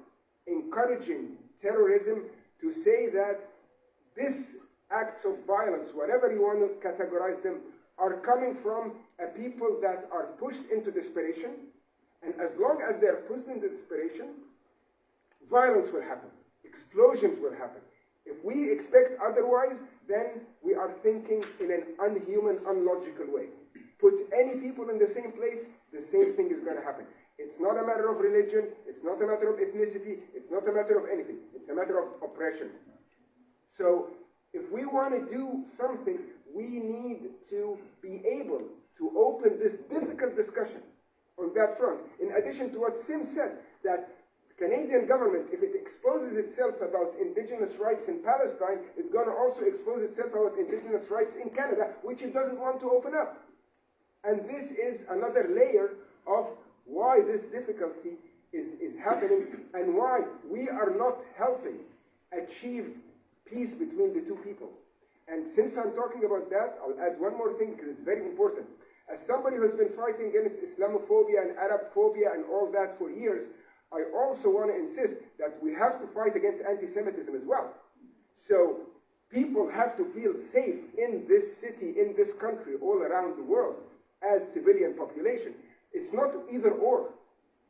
encouraging terrorism to say that these acts of violence, whatever you want to categorize them, are coming from a people that are pushed into desperation. And as long as they're pushed into desperation, violence will happen. Explosions will happen. If we expect otherwise, then we are thinking in an unhuman, unlogical way. Put any people in the same place, the same thing is going to happen. It's not a matter of religion, it's not a matter of ethnicity, it's not a matter of anything. It's a matter of oppression. So, if we want to do something, we need to be able to open this difficult discussion on that front. In addition to what Sim said, that the Canadian government, if it exposes itself about Indigenous rights in Palestine, it's going to also expose itself about Indigenous rights in Canada, which it doesn't want to open up. And this is another layer of why this difficulty is happening and why we are not helping achieve peace between the two peoples. And since I'm talking about that, I'll add one more thing because it's very important. As somebody who's been fighting against Islamophobia and Arabphobia and all that for years, I also want to insist that we have to fight against anti-Semitism as well. So people have to feel safe in this city, in this country, all around the world as civilian population. It's not either or,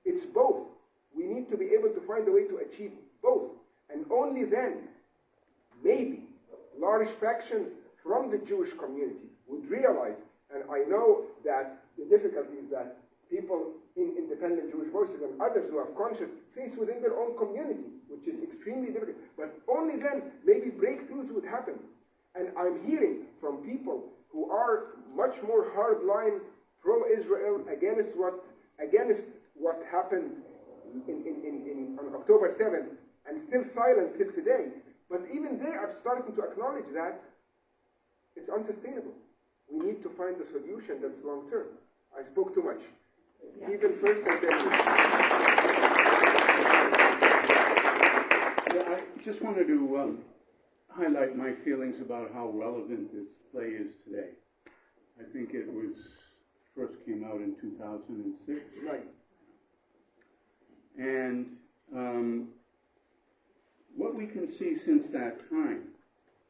it's both. We need to be able to find a way to achieve both. And only then, maybe, large factions from the Jewish community would realize, and I know that the difficulties that people in independent Jewish voices and others who have conscience face within their own community, which is extremely difficult. But only then maybe breakthroughs would happen. And I'm hearing from people who are much more hardline pro-Israel against what happened on October 7th and still silent till today. But even they are starting to acknowledge that it's unsustainable. We need to find a solution that's long-term. I spoke too much. Stephen first and then I just wanted to highlight my feelings about how relevant this play is today. I think it was first came out in 2006. Right. And what we can see since that time,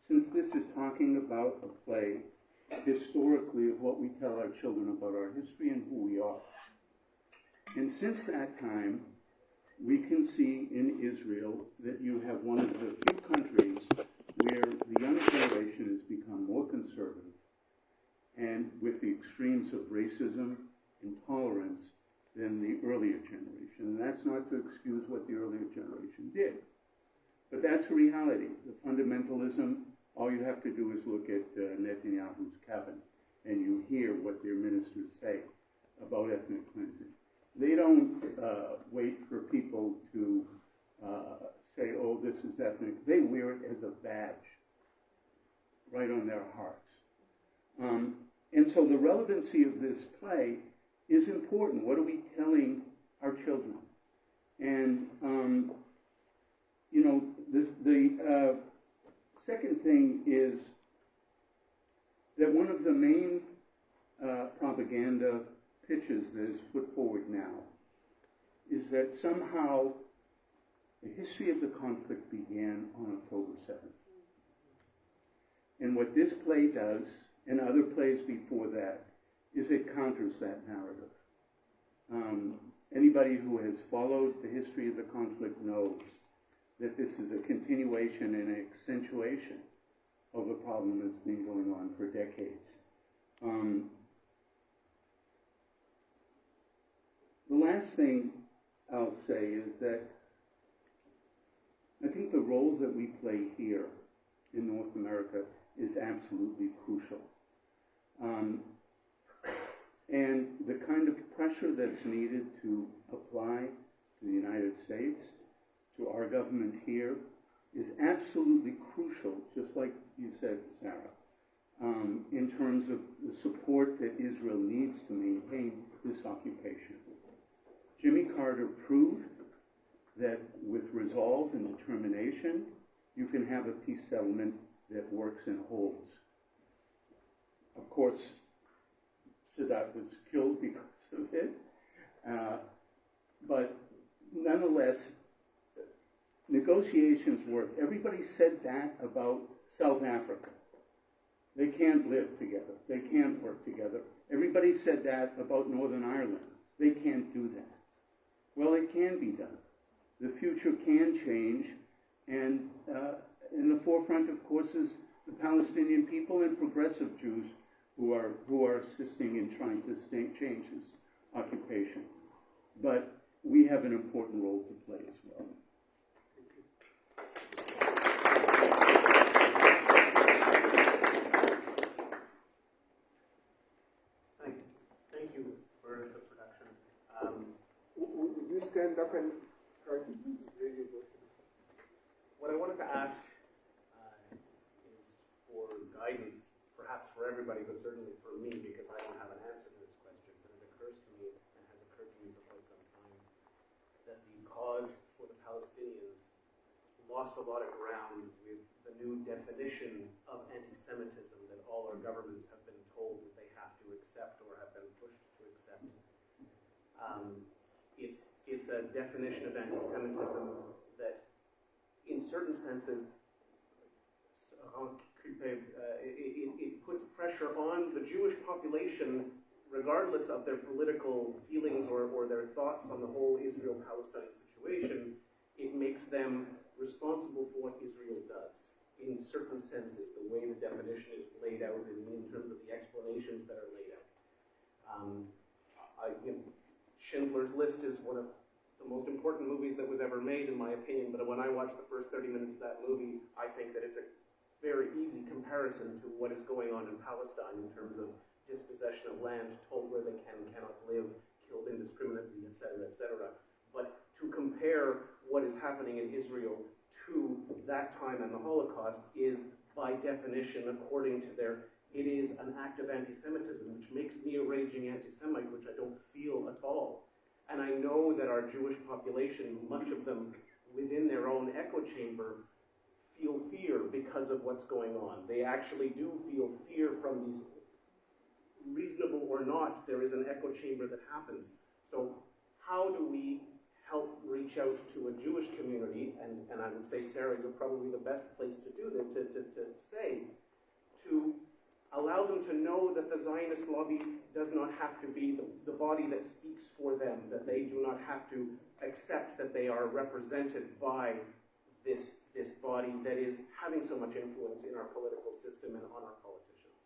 since this is talking about a play historically of what we tell our children about our history and who we are. And since that time, we can see in Israel that you have one of the few countries where the young generation has become more conservative and with the extremes of racism, intolerance, than the earlier generation. And that's not to excuse what the earlier generation did. But that's a reality. The fundamentalism, all you have to do is look at Netanyahu's cabinet, and you hear what their ministers say about ethnic cleansing. They don't wait for people to say, oh, this is ethnic. They wear it as a badge right on their hearts. And so the relevancy of this play is important. What are we telling our children? And, you know, the second thing is that one of the main propaganda pitches that is put forward now is that somehow the history of the conflict began on October 7th. And what this play does, and other plays before that, is it counters that narrative. Anybody who has followed the history of the conflict knows that this is a continuation and an accentuation of a problem that's been going on for decades. The last thing I'll say is that I think the role that we play here in North America is absolutely crucial. And the kind of pressure that's needed to apply to the United States, to our government here, is absolutely crucial, just like you said, Sarah, in terms of the support that Israel needs to maintain this occupation. Jimmy Carter proved that with resolve and determination, you can have a peace settlement that works and holds. Of course, Sadat was killed because of it, but nonetheless, negotiations work. Everybody said that about South Africa. They can't live together. They can't work together. Everybody said that about Northern Ireland. They can't do that. Well, it can be done. The future can change, and in the forefront, of course, is the Palestinian people and progressive Jews who are assisting in trying to change this occupation. But we have an important role to play as well. Thank you for the production. Would you stand up and try to raise your voice? What I wanted to ask is for guidance, perhaps for everybody, but certainly for me, because I don't have an answer to this question, but it occurs to me, and has occurred to me for quite some time, that the cause for the Palestinians lost a lot of ground with the new definition of anti-Semitism that all our governments have been told that they have to accept or have been pushed to accept. It's a definition of anti-Semitism that, in certain senses, it puts pressure on the Jewish population, regardless of their political feelings or their thoughts on the whole Israel-Palestine situation. It makes them responsible for what Israel does, in certain senses, the way the definition is laid out in terms of the explanations that are laid out. Schindler's List is one of the most important movies that was ever made, in my opinion, but when I watched the first 30 minutes of that movie, I think that it's a very easy comparison to what is going on in Palestine in terms of dispossession of land, told where they can and cannot live, killed indiscriminately, etc., etc. But to compare what is happening in Israel to that time and the Holocaust is, by definition, according to it is an act of anti-Semitism, which makes me a raging anti-Semite, which I don't feel at all. And I know that our Jewish population, much of them within their own echo chamber, feel fear because of what's going on. They actually do feel fear from these, reasonable or not, there is an echo chamber that happens. So how do we help reach out to a Jewish community, and I would say, Sarah, you're probably the best place to do that, to allow them to know that the Zionist lobby does not have to be the body that speaks for them, that they do not have to accept that they are represented by this body that is having so much influence in our political system and on our politicians.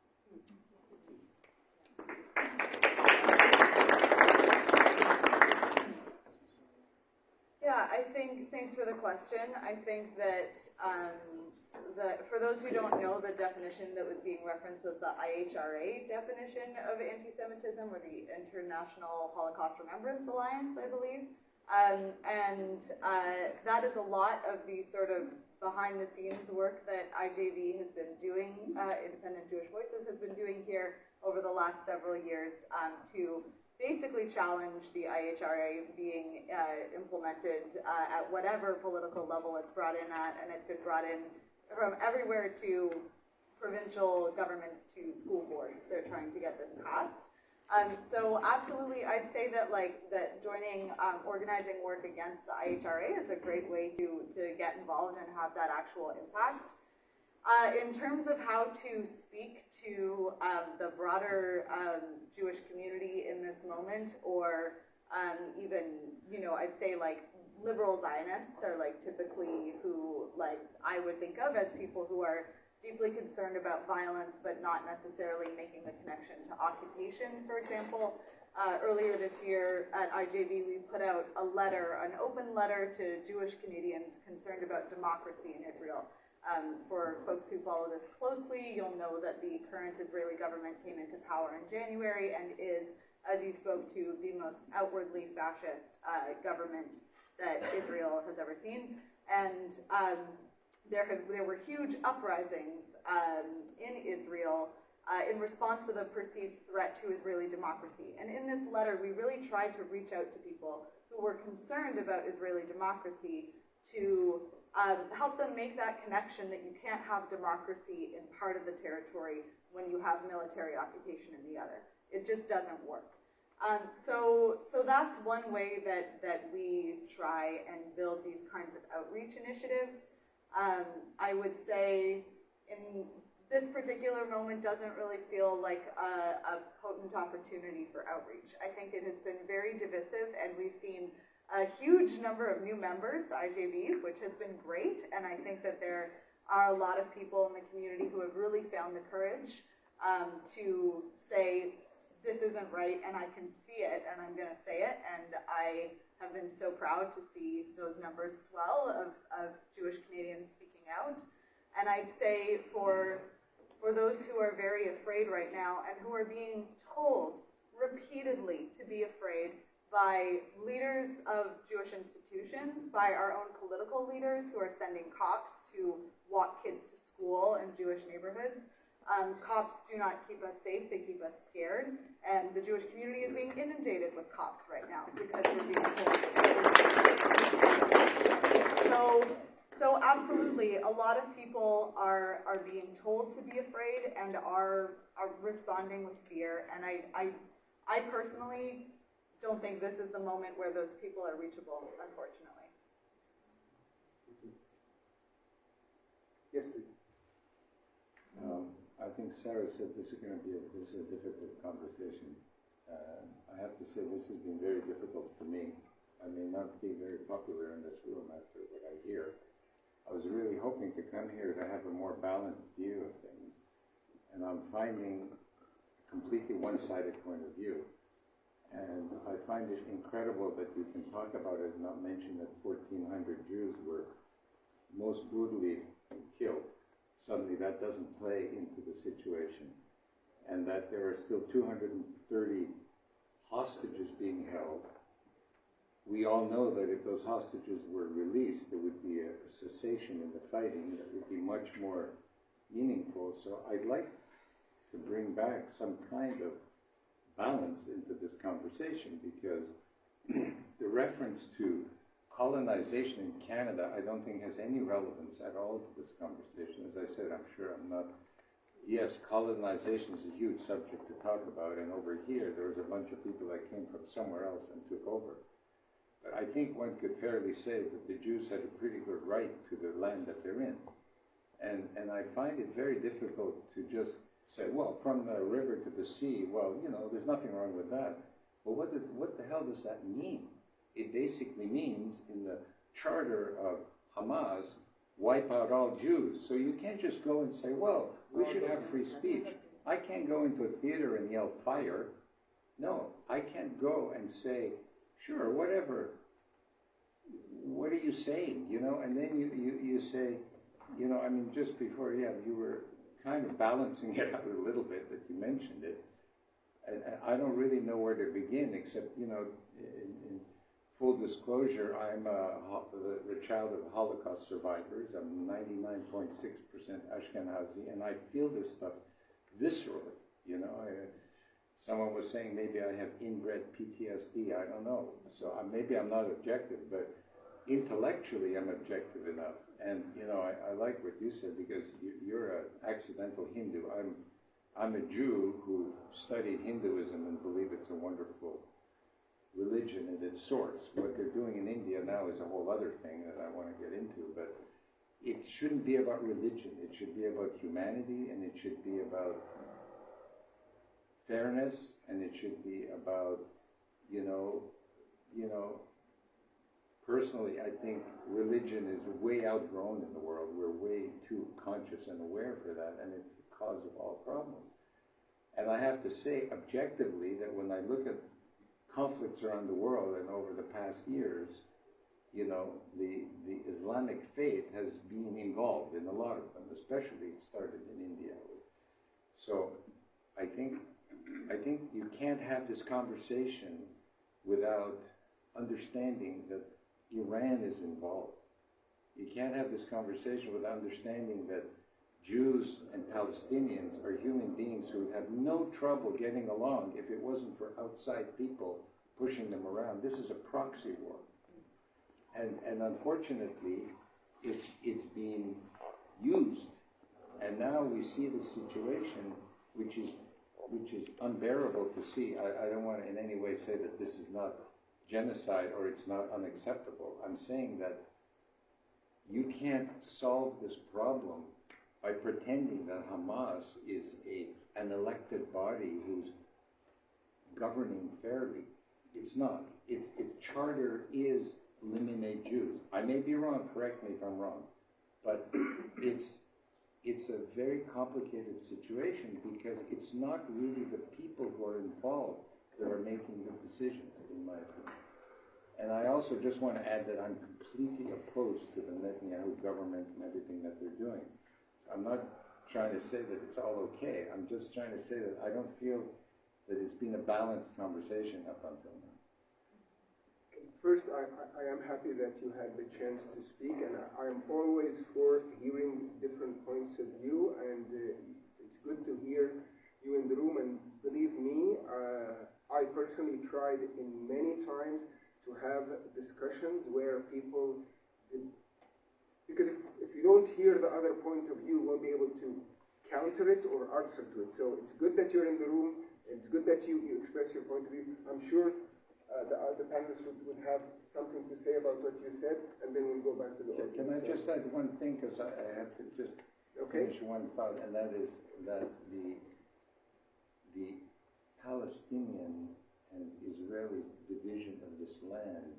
Yeah, I think, thanks for the question. I think that for those who don't know, the definition that was being referenced was the IHRA definition of anti-Semitism, or the International Holocaust Remembrance Alliance, I believe. That is a lot of the sort of behind-the-scenes work that IJV has been doing, Independent Jewish Voices has been doing here over the last several years to basically challenge the IHRA being implemented at whatever political level it's brought in at, and it's been brought in from everywhere to provincial governments to school boards. They're trying to get this passed. So absolutely, I'd say that that joining organizing work against the IHRA is a great way to get involved and have that actual impact. In terms of how to speak to the broader Jewish community in this moment, or even, I'd say liberal Zionists are typically who I would think of as people who are deeply concerned about violence, but not necessarily making the connection to occupation, for example. Earlier this year at IJV, we put out a letter, an open letter to Jewish Canadians concerned about democracy in Israel. For folks who follow this closely, you'll know that the current Israeli government came into power in January and is, as you spoke to, the most outwardly fascist government that Israel has ever seen. And there were huge uprisings in Israel in response to the perceived threat to Israeli democracy. And in this letter, we really tried to reach out to people who were concerned about Israeli democracy to help them make that connection that you can't have democracy in part of the territory when you have military occupation in the other. It just doesn't work. So that's one way that we try and build these kinds of outreach initiatives. I would say in this particular moment doesn't really feel like a potent opportunity for outreach. I think it has been very divisive, and we've seen a huge number of new members to IJV, which has been great, and I think that there are a lot of people in the community who have really found the courage to say, this isn't right, and I can see it, and I'm going to say it, and I have been so proud to see those numbers swell of Jewish Canadians speaking out. And I'd say for those who are very afraid right now and who are being told repeatedly to be afraid by leaders of Jewish institutions, by our own political leaders who are sending cops to walk kids to school in Jewish neighborhoods. Cops do not keep us safe, they keep us scared, and the Jewish community is being inundated with cops right now because we're being told. So absolutely, a lot of people are being told to be afraid and are responding with fear, and I personally don't think this is the moment where those people are reachable, unfortunately. Yes, please. I think Sarah said this is a difficult conversation. I have to say this has been very difficult for me. I may not be very popular in this room after what I hear. I was really hoping to come here to have a more balanced view of things, and I'm finding a completely one-sided point of view. And I find it incredible that you can talk about it and not mention that 1,400 Jews were most brutally killed. Suddenly that doesn't play into the situation. And that there are still 230 hostages being held. We all know that if those hostages were released, there would be a cessation in the fighting that would be much more meaningful. So I'd like to bring back some kind of balance into this conversation, because the reference to colonization in Canada, I don't think has any relevance at all to this conversation. As I said, I'm sure I'm not. Yes, colonization is a huge subject to talk about, and over here there was a bunch of people that came from somewhere else and took over. But I think one could fairly say that the Jews had a pretty good right to the land that they're in. And I find it very difficult to just say, well, from the river to the sea, well, you know, there's nothing wrong with that. But what the hell does that mean? It basically means in the charter of Hamas, wipe out all Jews. So you can't just go and say, well, we should have free speech. I can't go into a theater and yell fire. No, I can't go and say, sure, whatever. What are you saying? You know, and then you say, you know, I mean, just before, yeah, you were kind of balancing it out a little bit that you mentioned it. And I don't really know where to begin, except, you know, in full disclosure, I'm the child of Holocaust survivors. I'm 99.6% Ashkenazi, and I feel this stuff viscerally, you know. Someone was saying maybe I have inbred PTSD. I don't know. So maybe I'm not objective, but intellectually I'm objective enough. And, you know, I like what you said, because you're an accidental Hindu. I'm a Jew who studied Hinduism and believe it's a wonderful religion at its source. What they're doing in India now is a whole other thing that I want to get into, but it shouldn't be about religion. It should be about humanity, and it should be about fairness, and it should be about, you know, personally, I think religion is way outgrown in the world. We're way too conscious and aware for that, and it's the cause of all problems. And I have to say, objectively, that when I look at conflicts around the world and over the past years, you know, the Islamic faith has been involved in a lot of them, especially it started in India. So I think you can't have this conversation without understanding that Iran is involved. You can't have this conversation without understanding that Jews and Palestinians are human beings who have no trouble getting along if it wasn't for outside people pushing them around. This is a proxy war. And unfortunately, it's being used. And now we see the situation which is unbearable to see. I don't want to in any way say that this is not genocide or it's not unacceptable. I'm saying that you can't solve this problem by pretending that Hamas is an elected body who's governing fairly. It's not. Its charter is eliminate Jews. I may be wrong, correct me if I'm wrong, but it's a very complicated situation because it's not really the people who are involved that are making the decisions, in my opinion. And I also just want to add that I'm completely opposed to the Netanyahu government and everything that they're doing. I'm not trying to say that it's all okay. I'm just trying to say that I don't feel that it's been a balanced conversation up until now. First, I am happy that you had the chance to speak, and I am always for hearing different points of view, and it's good to hear you in the room. And believe me, I personally tried in many times to have discussions where people, because if you don't hear the other point of view, you won't be able to counter it or answer to it. So it's good that you're in the room. It's good that you express your point of view. I'm sure the panelists would have something to say about what you said, and then we'll go back to the audience. Can I just add one thing, because I have to just finish one thought, and that is that the Palestinian and Israeli division of this land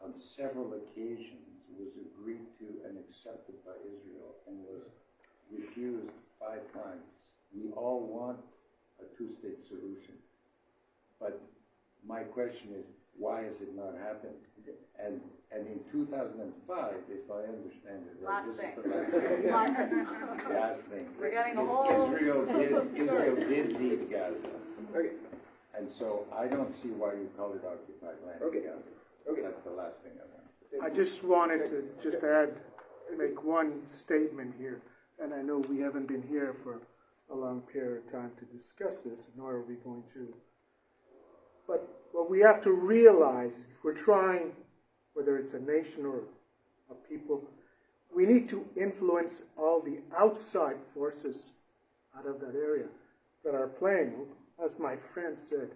on several occasions was agreed to and accepted by Israel and was refused 5 times. We all want a 2-state solution. But my question is, why has it not happened? And in 2005, if I understand it right, this is the last thing. We're getting a whole... Israel did leave Gaza. Okay. And so I don't see why you call it occupied land in Gaza. Okay. That's the last thing I want to say. I just wanted to make one statement here, and I know we haven't been here for a long period of time to discuss this, nor are we going to. But what we have to realize is if we're whether it's a nation or a people. We need to influence all the outside forces out of that area that are playing, as my friend said,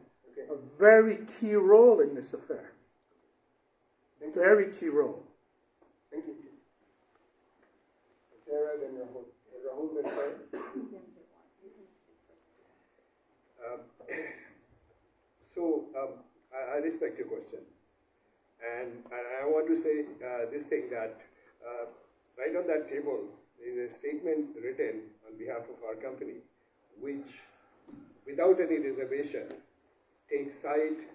a very key role in this affair. Very key role. Thank you. Sarah, then Rahul, then Sarah. I respect your question. And I want to say this thing that right on that table is a statement written on behalf of our company, which, without any reservation, takes side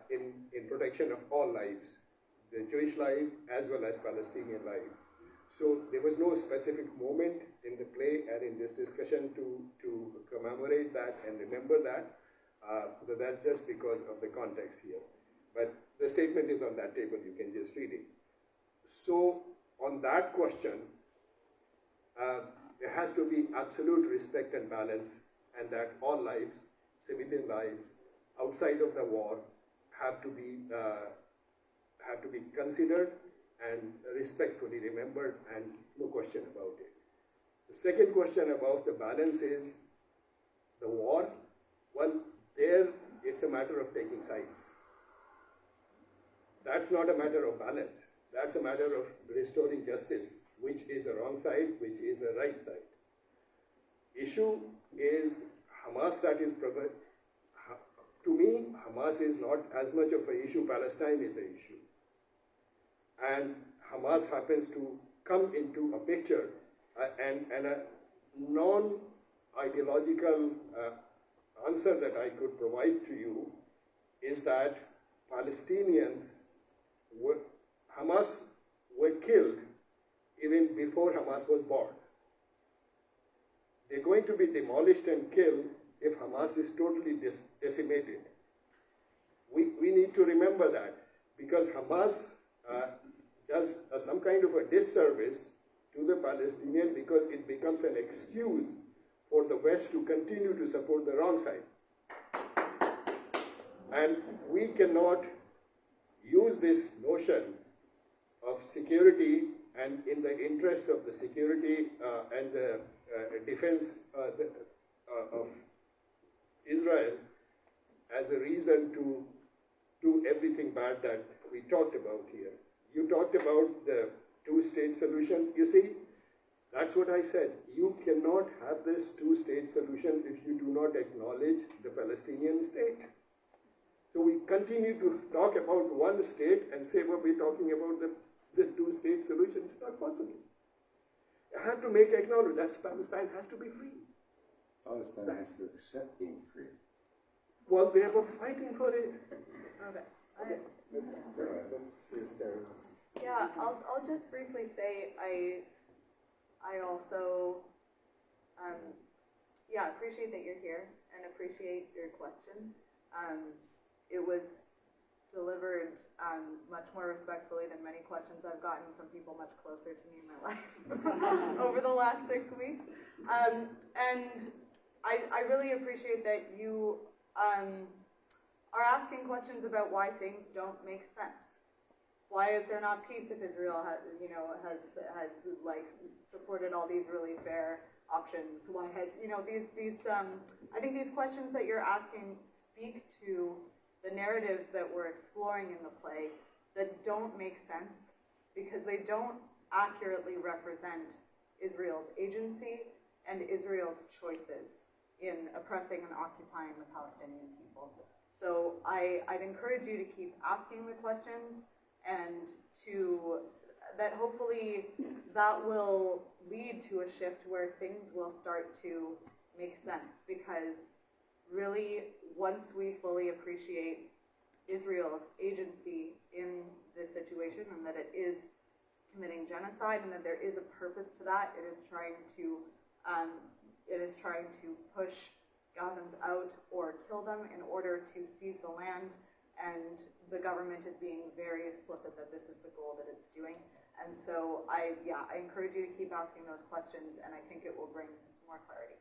in protection of all lives, the Jewish life as well as Palestinian lives. So there was no specific moment in the play and in this discussion to commemorate that and remember that. So that's just because of the context here. But the statement is on that table, you can just read it. So on that question, there has to be absolute respect and balance, and that all lives, civilian lives, outside of the war, have to be considered and respectfully remembered, and no question about it. The second question about the balance is the war. Well, there it's a matter of taking sides. That's not a matter of balance. That's a matter of restoring justice, which is a wrong side, which is a right side. Issue is Hamas that is to me, Hamas is not as much of an issue. Palestine is an issue. And Hamas happens to come into a picture and a non-ideological answer that I could provide to you is that Hamas were killed even before Hamas was born. They're going to be demolished and killed if Hamas is totally decimated. We need to remember that, because Hamas does some kind of a disservice to the Palestinian, because it becomes an excuse for the West to continue to support the wrong side. And we cannot use this notion of security and in the interest of the security and the defense of Israel as a reason to do everything bad that we talked about here. You talked about the two-state solution. You see, that's what I said. You cannot have this two-state solution if you do not acknowledge the Palestinian state. So we continue to talk about one state and say, well, we're talking about the two-state solution. It's not possible. You have to make acknowledge that Palestine has to be free. Palestine has to accept being free. Well, they were fighting for it. Okay. Yeah, I'll just briefly say I also appreciate that you're here and appreciate your question. It was delivered much more respectfully than many questions I've gotten from people much closer to me in my life over the last 6 weeks. And I really appreciate that you are asking questions about why things don't make sense. Why is there not peace if Israel has supported all these really fair options? Why has these I think these questions that you're asking speak to the narratives that we're exploring in the play that don't make sense because they don't accurately represent Israel's agency and Israel's choices in oppressing and occupying the Palestinian people. So I'd encourage you to keep asking the questions, and that hopefully that will lead to a shift where things will start to make sense, because really once we fully appreciate Israel's agency in this situation and that it is committing genocide and that there is a purpose to that, it is trying to push Gazans out or kill them in order to seize the land, and the government is being very explicit that this is the goal that it's doing. And so I encourage you to keep asking those questions, and I think it will bring more clarity.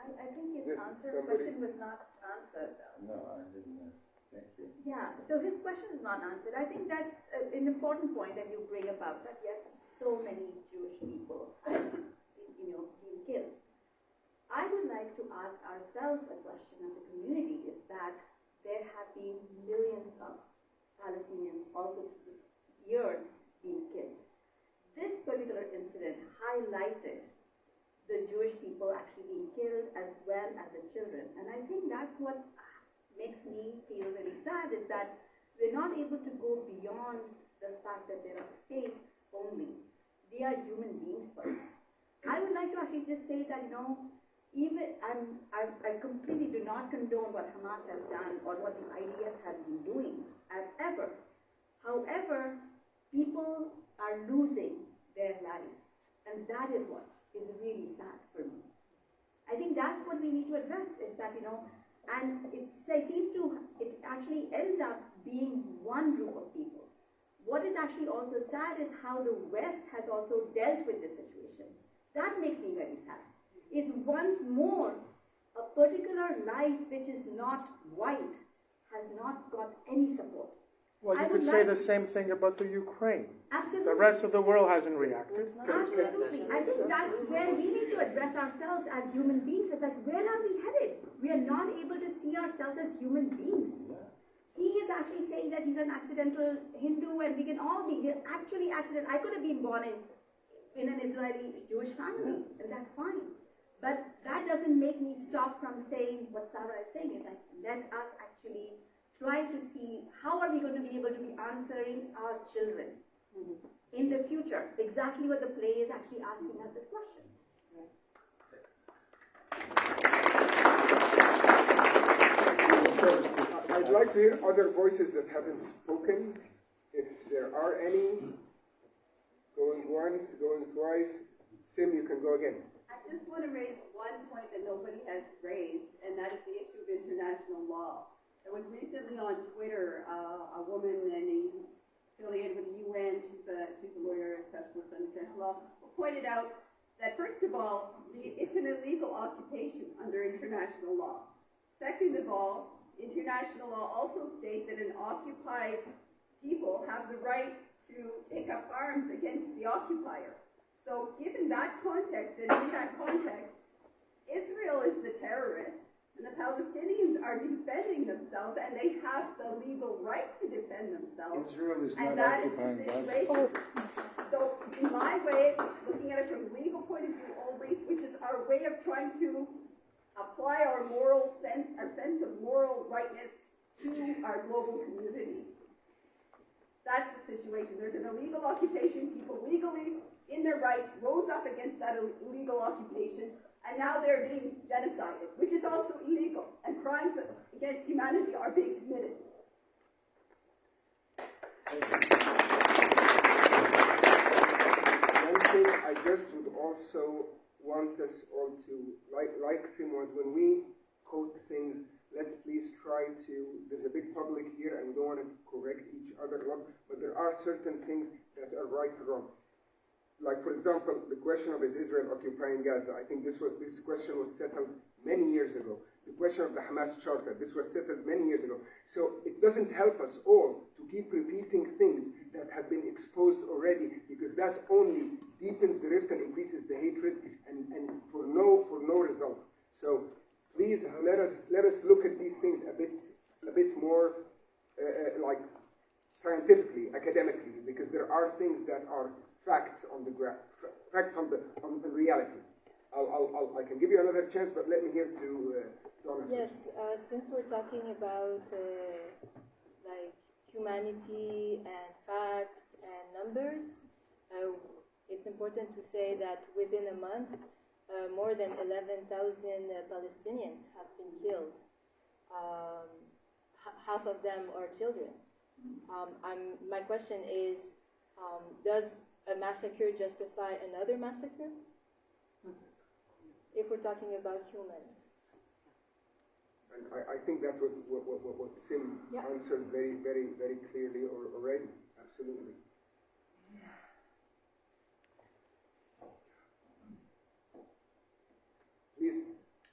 I think his question was not answered, though. No, I didn't. Thank you. Yeah, so his question is not answered. I think that's an important point that you bring about, that yes, so many Jewish people have, been killed. I would like to ask ourselves a question as a community, is that there have been millions of Palestinians also through years being killed. This particular incident highlighted the Jewish people actually being killed as well as the children. And I think that's what makes me feel really sad, is that we're not able to go beyond the fact that there are states only. They are human beings first. I would like to actually just say that, even I completely do not condone what Hamas has done or what the IDF has been doing ever. However, people are losing their lives, and that is what is really sad for me. I think that's what we need to address, is that, and it actually ends up being one group of people. What is actually also sad is how the West has also dealt with this situation. That makes me very sad. Is once more a particular life which is not white has not got any support. Well, you could say the same thing about the Ukraine. Absolutely. The rest of the world hasn't reacted. Absolutely. I think that's where we need to address ourselves as human beings. It's like, where are we headed? We are not able to see ourselves as human beings. He is actually saying that he's an accidental Hindu, and we can all be. We're actually accidental. I could have been born in an Israeli Jewish family, and that's fine. But that doesn't make me stop from saying what Sarah is saying. Is like, let us actually try to see how are we going to be able to be answering our children in the future. Exactly what the play is actually asking us this question. I'd like to hear other voices that haven't spoken. If there are any, going once, going twice. Sim, you can go again. I just want to raise one point that nobody has raised, and that is the issue of international law. There was recently on Twitter a woman affiliated with the UN, she's a lawyer, a specialist on international law, pointed out that first of all, it's an illegal occupation under international law. Second of all, international law also states that an occupied people have the right to take up arms against the occupier. So given that context, and in that context, Israel is the terrorist, and the Palestinians are defending themselves, and they have the legal right to defend themselves. Israel is and not that is occupying the Gaza. situation. So in my way, looking at it from a legal point of view only, which is our way of trying to apply our moral sense, our sense of moral rightness to our global community. That's the situation. There's an illegal occupation. People legally, in their rights, rose up against that illegal occupation, and now they're being genocided, which is also illegal, and crimes against humanity are being committed. One thing I just would also want us all to, like Sim was, when we quote things, let's please try to, there's a big public here and we don't want to correct each other, but there are certain things that are right or wrong. Like, for example, the question of is Israel occupying Gaza? I think this question was settled many years ago. The question of the Hamas Charter, this was settled many years ago. So it doesn't help us all to keep repeating things that have been exposed already, because that only deepens the rift and increases the hatred, and for no result. So please let us look at these things a bit more like scientifically, academically, because there are things that are facts on the facts on the reality. I can give you another chance, but let me hear to Donna. Yes, since we're talking about like humanity and facts and numbers, it's important to say that within a month, more than 11,000 Palestinians have been killed. Half of them are children. My question is, does a massacre justify another massacre? If we're talking about humans. And I think that was what Sim answered very, very, very clearly already. Absolutely. Please.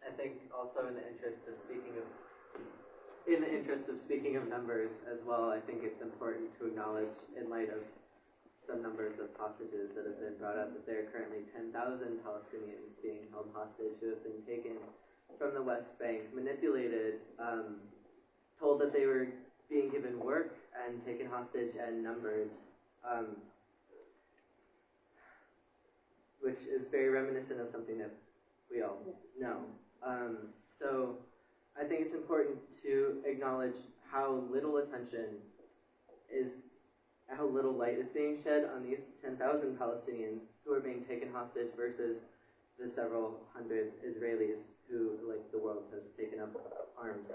I think also in the interest of speaking of in the interest of speaking of numbers as well, I think it's important to acknowledge, in light of some numbers of hostages that have been brought up, that there are currently 10,000 Palestinians being held hostage who have been taken from the West Bank, manipulated, told that they were being given work and taken hostage and numbered, which is very reminiscent of something that we all know. So I think it's important to acknowledge how little light is being shed on these 10,000 Palestinians who are being taken hostage versus the several hundred Israelis who, like the world, has taken up arms.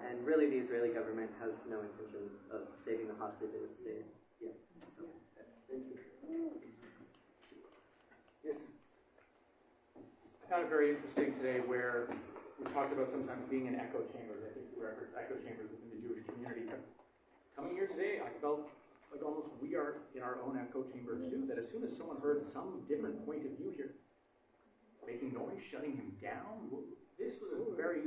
And really the Israeli government has no intention of saving the hostages. Thank you. Yes. I found it very interesting today where we talked about sometimes being in echo chambers. I think we referenced echo chambers within the Jewish community. Coming here today, I felt like almost we are in our own echo chamber too, that as soon as someone heard some different point of view here, making noise, shutting him down, this was a very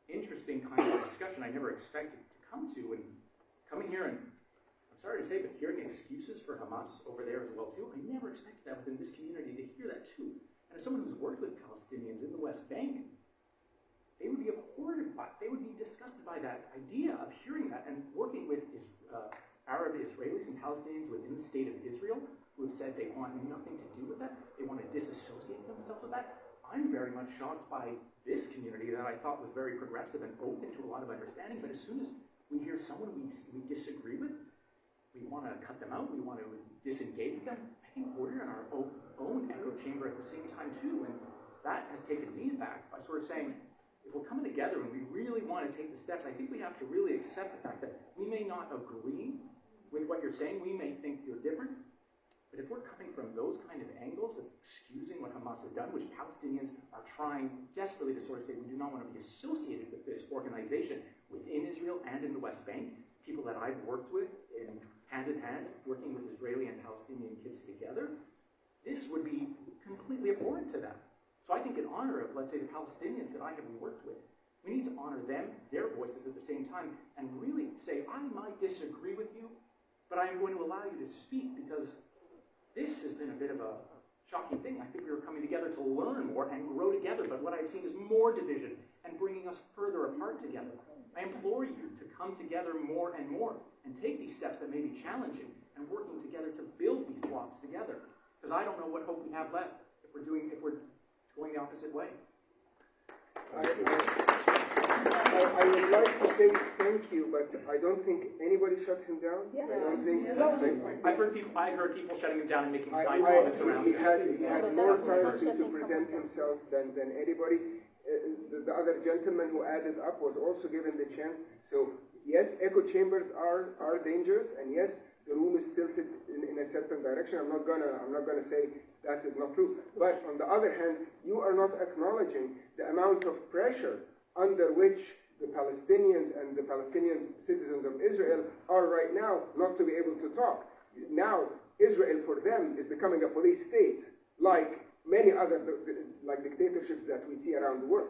interesting kind of discussion I never expected to come to. And coming here, and I'm sorry to say, but hearing excuses for Hamas over there as well too, I never expected that within this community to hear that too. And as someone who's worked with Palestinians in the West Bank, they would be abhorred by, they would be disgusted by that idea of hearing that, and working with Arab Israelis and Palestinians within the state of Israel who have said they want nothing to do with that, they want to disassociate themselves with that. I'm very much shocked by this community that I thought was very progressive and open to a lot of understanding, but as soon as we hear someone we disagree with, we want to cut them out, we want to disengage with them. I think we're in our own echo chamber at the same time too, and that has taken me back by sort of saying, if we're coming together and we really want to take the steps, I think we have to really accept the fact that we may not agree with what you're saying, we may think you're different, but if we're coming from those kind of angles of excusing what Hamas has done, which Palestinians are trying desperately to sort of say, we do not want to be associated with this organization within Israel and in the West Bank, people that I've worked with in hand, working with Israeli and Palestinian kids together, this would be completely abhorrent to them. So I think in honor of, let's say, the Palestinians that I have worked with, we need to honor them, their voices at the same time, and really say, I might disagree with you, but I am going to allow you to speak, because this has been a bit of a shocking thing. I think we were coming together to learn more and grow together, but what I've seen is more division and bringing us further apart together. I implore you to come together more and more and take these steps that may be challenging and working together to build these blocks together, because I don't know what hope we have left if we're going the opposite way. I would like to say thank you, but I don't think anybody shut him down. Yes. I don't think. I heard people shutting him down and making side comments around. He had more time to present himself than anybody. The other gentleman who added up was also given the chance. So yes, echo chambers are dangerous, and yes, the room is tilted in a certain direction. I'm not gonna say that is not true. But on the other hand, you are not acknowledging the amount of pressure under which the Palestinians and the Palestinian citizens of Israel are right now not to be able to talk. Now, Israel for them is becoming a police state, like many other dictatorships that we see around the world.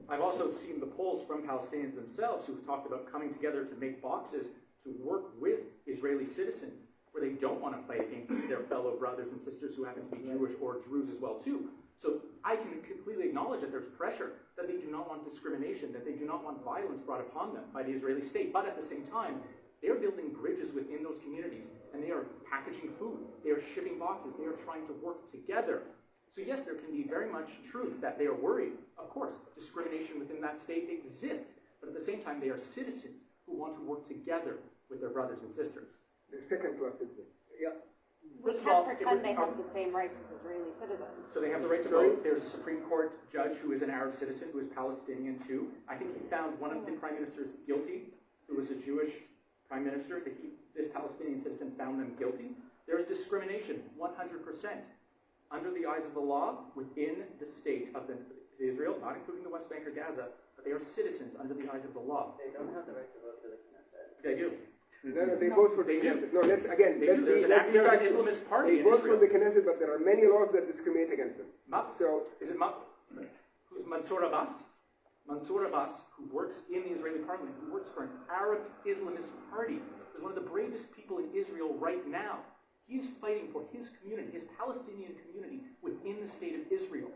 I've also seen the polls from Palestinians themselves who've talked about coming together to make boxes to work with Israeli citizens where they don't want to fight against their fellow brothers and sisters who happen to be Jewish or Druze as well too. So I can completely acknowledge that there's pressure, that they do not want discrimination, that they do not want violence brought upon them by the Israeli state. But at the same time, they are building bridges within those communities, and they are packaging food, they are shipping boxes, they are trying to work together. So yes, there can be very much truth that they are worried. Of course, discrimination within that state exists, but at the same time, they are citizens who want to work together with their brothers and sisters. They're second-class citizens. Yeah. We can't pretend they have the same rights as Israeli citizens. So they have the right to vote. There's a Supreme Court judge who is an Arab citizen, who is Palestinian too. I think he found one of the prime ministers guilty, who was a Jewish prime minister. This Palestinian citizen found them guilty. There is discrimination, 100%, under the eyes of the law within the state of Israel, not including the West Bank or Gaza, but they are citizens under the eyes of the law. They don't have the right to vote for the Knesset. They do. No, they vote for the Knesset. No, there's an Islamist party in Israel. They vote for the Knesset, but there are many laws that discriminate against them. Is it Who's Mansour Abbas? Mansour Abbas, who works in the Israeli parliament, who works for an Arab Islamist party, is one of the bravest people in Israel right now. He is fighting for his community, his Palestinian community within the state of Israel.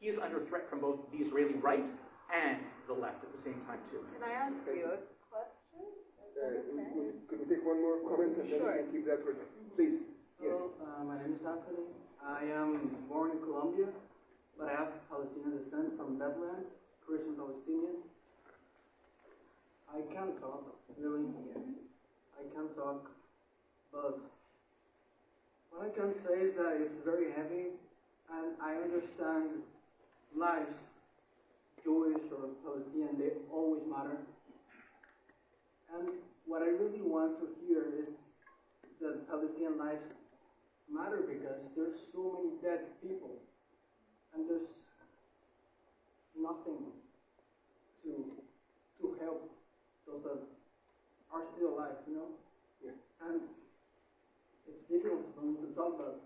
He is under threat from both the Israeli right and the left at the same time, too. Can I ask you a question? Could we take one more comment and then we can keep that for a second? Please. Hello, my name is Anthony. I am born in Colombia, but I have Palestinian descent from Bethlehem, Christian Palestinian. I can talk, really. I can talk, but what I can say is that it's very heavy, and I understand lives, Jewish or Palestinian, they always matter. And what I really want to hear is that Palestinian lives matter because there's so many dead people, and there's nothing to help those that are still alive, you know? Yeah. And it's difficult for me to talk about.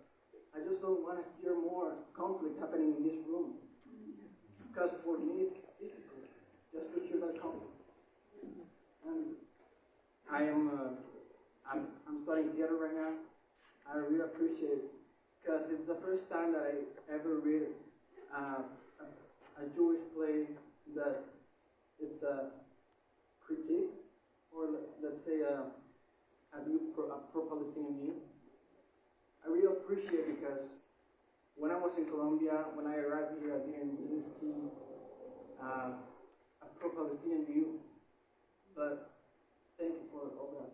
I just don't want to hear more conflict happening in this room. Because for me it's difficult just to hear that conflict. And I'm studying theater right now. I really appreciate it because it's the first time that I ever read a Jewish play that it's a critique, or let's say a pro-Palestinian view. I really appreciate it because when I was in Colombia, when I arrived here, I didn't see a pro-Palestinian view, but thank you for all that.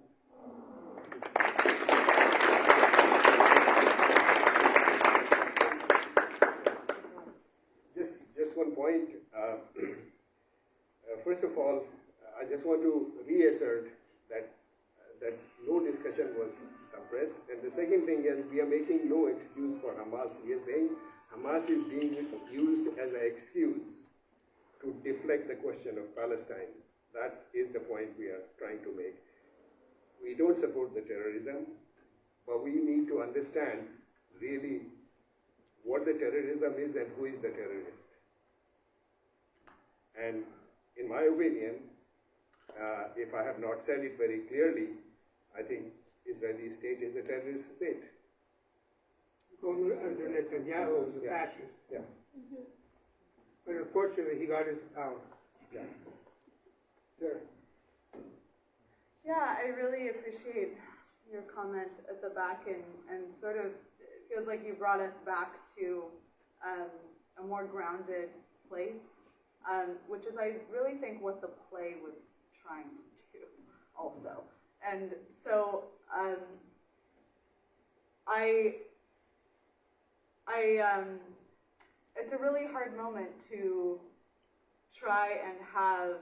Just one point. First of all, I just want to reassert that no discussion was suppressed. And the second thing is, we are making no excuse for Hamas. We are saying Hamas is being used as an excuse to deflect the question of Palestine. That is the point we are trying to make. We don't support the terrorism, but we need to understand really what the terrorism is and who is the terrorist. And in my opinion, if I have not said it very clearly, I think Israeli state is a terrorist state. Under Netanyahu was a fascist. Yeah. But unfortunately, he got into power. Yeah. Sure. Yeah, I really appreciate your comment at the back, and sort of it feels like you brought us back to a more grounded place, which is, I really think, what the play was trying to do also. And so it's a really hard moment to try and have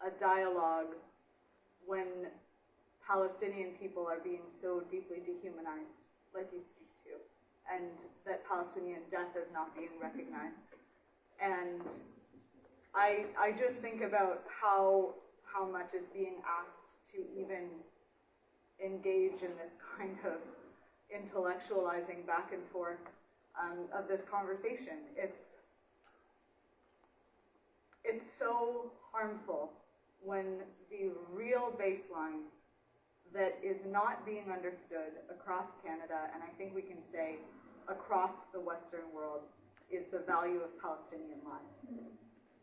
a dialogue when Palestinian people are being so deeply dehumanized, like you speak to, and that Palestinian death is not being recognized. And I just think about how much is being asked to even engage in this kind of intellectualizing back and forth of this conversation. It's so harmful when the real baseline that is not being understood across Canada, and I think we can say across the Western world, is the value of Palestinian lives.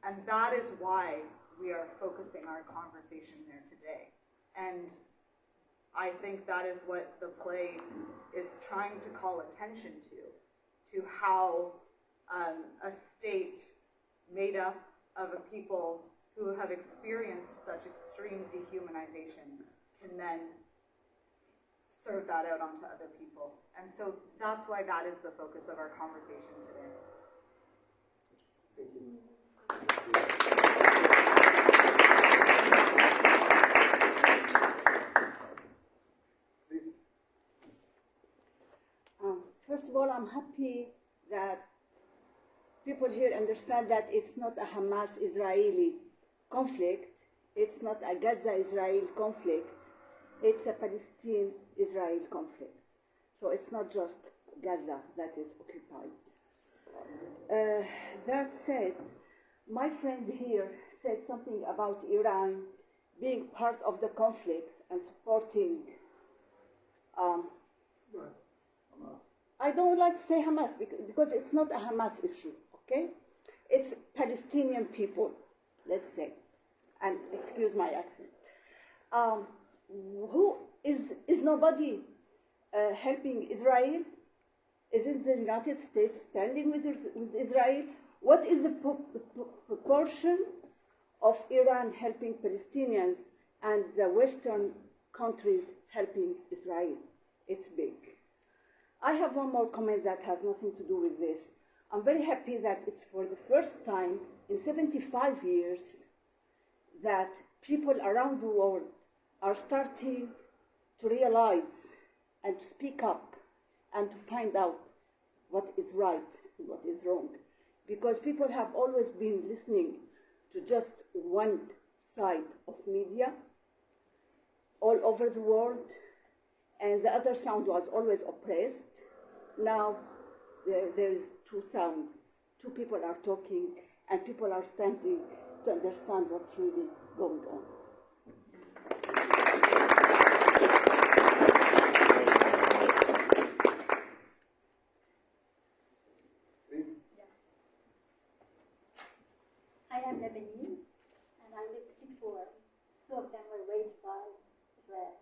And that is why we are focusing our conversation there today. And I think that is what the play is trying to call attention to how a state made up of a people who have experienced such extreme dehumanization can then serve that out onto other people. And so that's why that is the focus of our conversation today. Thank you. First of all, I'm happy that people here understand that it's not a Hamas-Israeli conflict, it's not a Gaza-Israel conflict, it's a Palestine-Israel conflict. So it's not just Gaza that is occupied. That said, My friend here said something about Iran being part of the conflict and supporting. I don't like to say Hamas because it's not a Hamas issue, okay? It's Palestinian people, let's say, and excuse my accent. Who is nobody helping Israel? Isn't the United States standing with Israel? What is the proportion of Iran helping Palestinians and the Western countries helping Israel? It's big. I have one more comment that has nothing to do with this. I'm very happy that it's for the first time in 75 years that people around the world are starting to realize and to speak up and to find out what is right and what is wrong. Because people have always been listening to just one side of media all over the world, and the other sound was always oppressed. Now there is two sounds. Two people are talking, and people are standing to understand what's really going on. I am Lebanese, and I lived 6 wars. 2 of them were waged by Israel.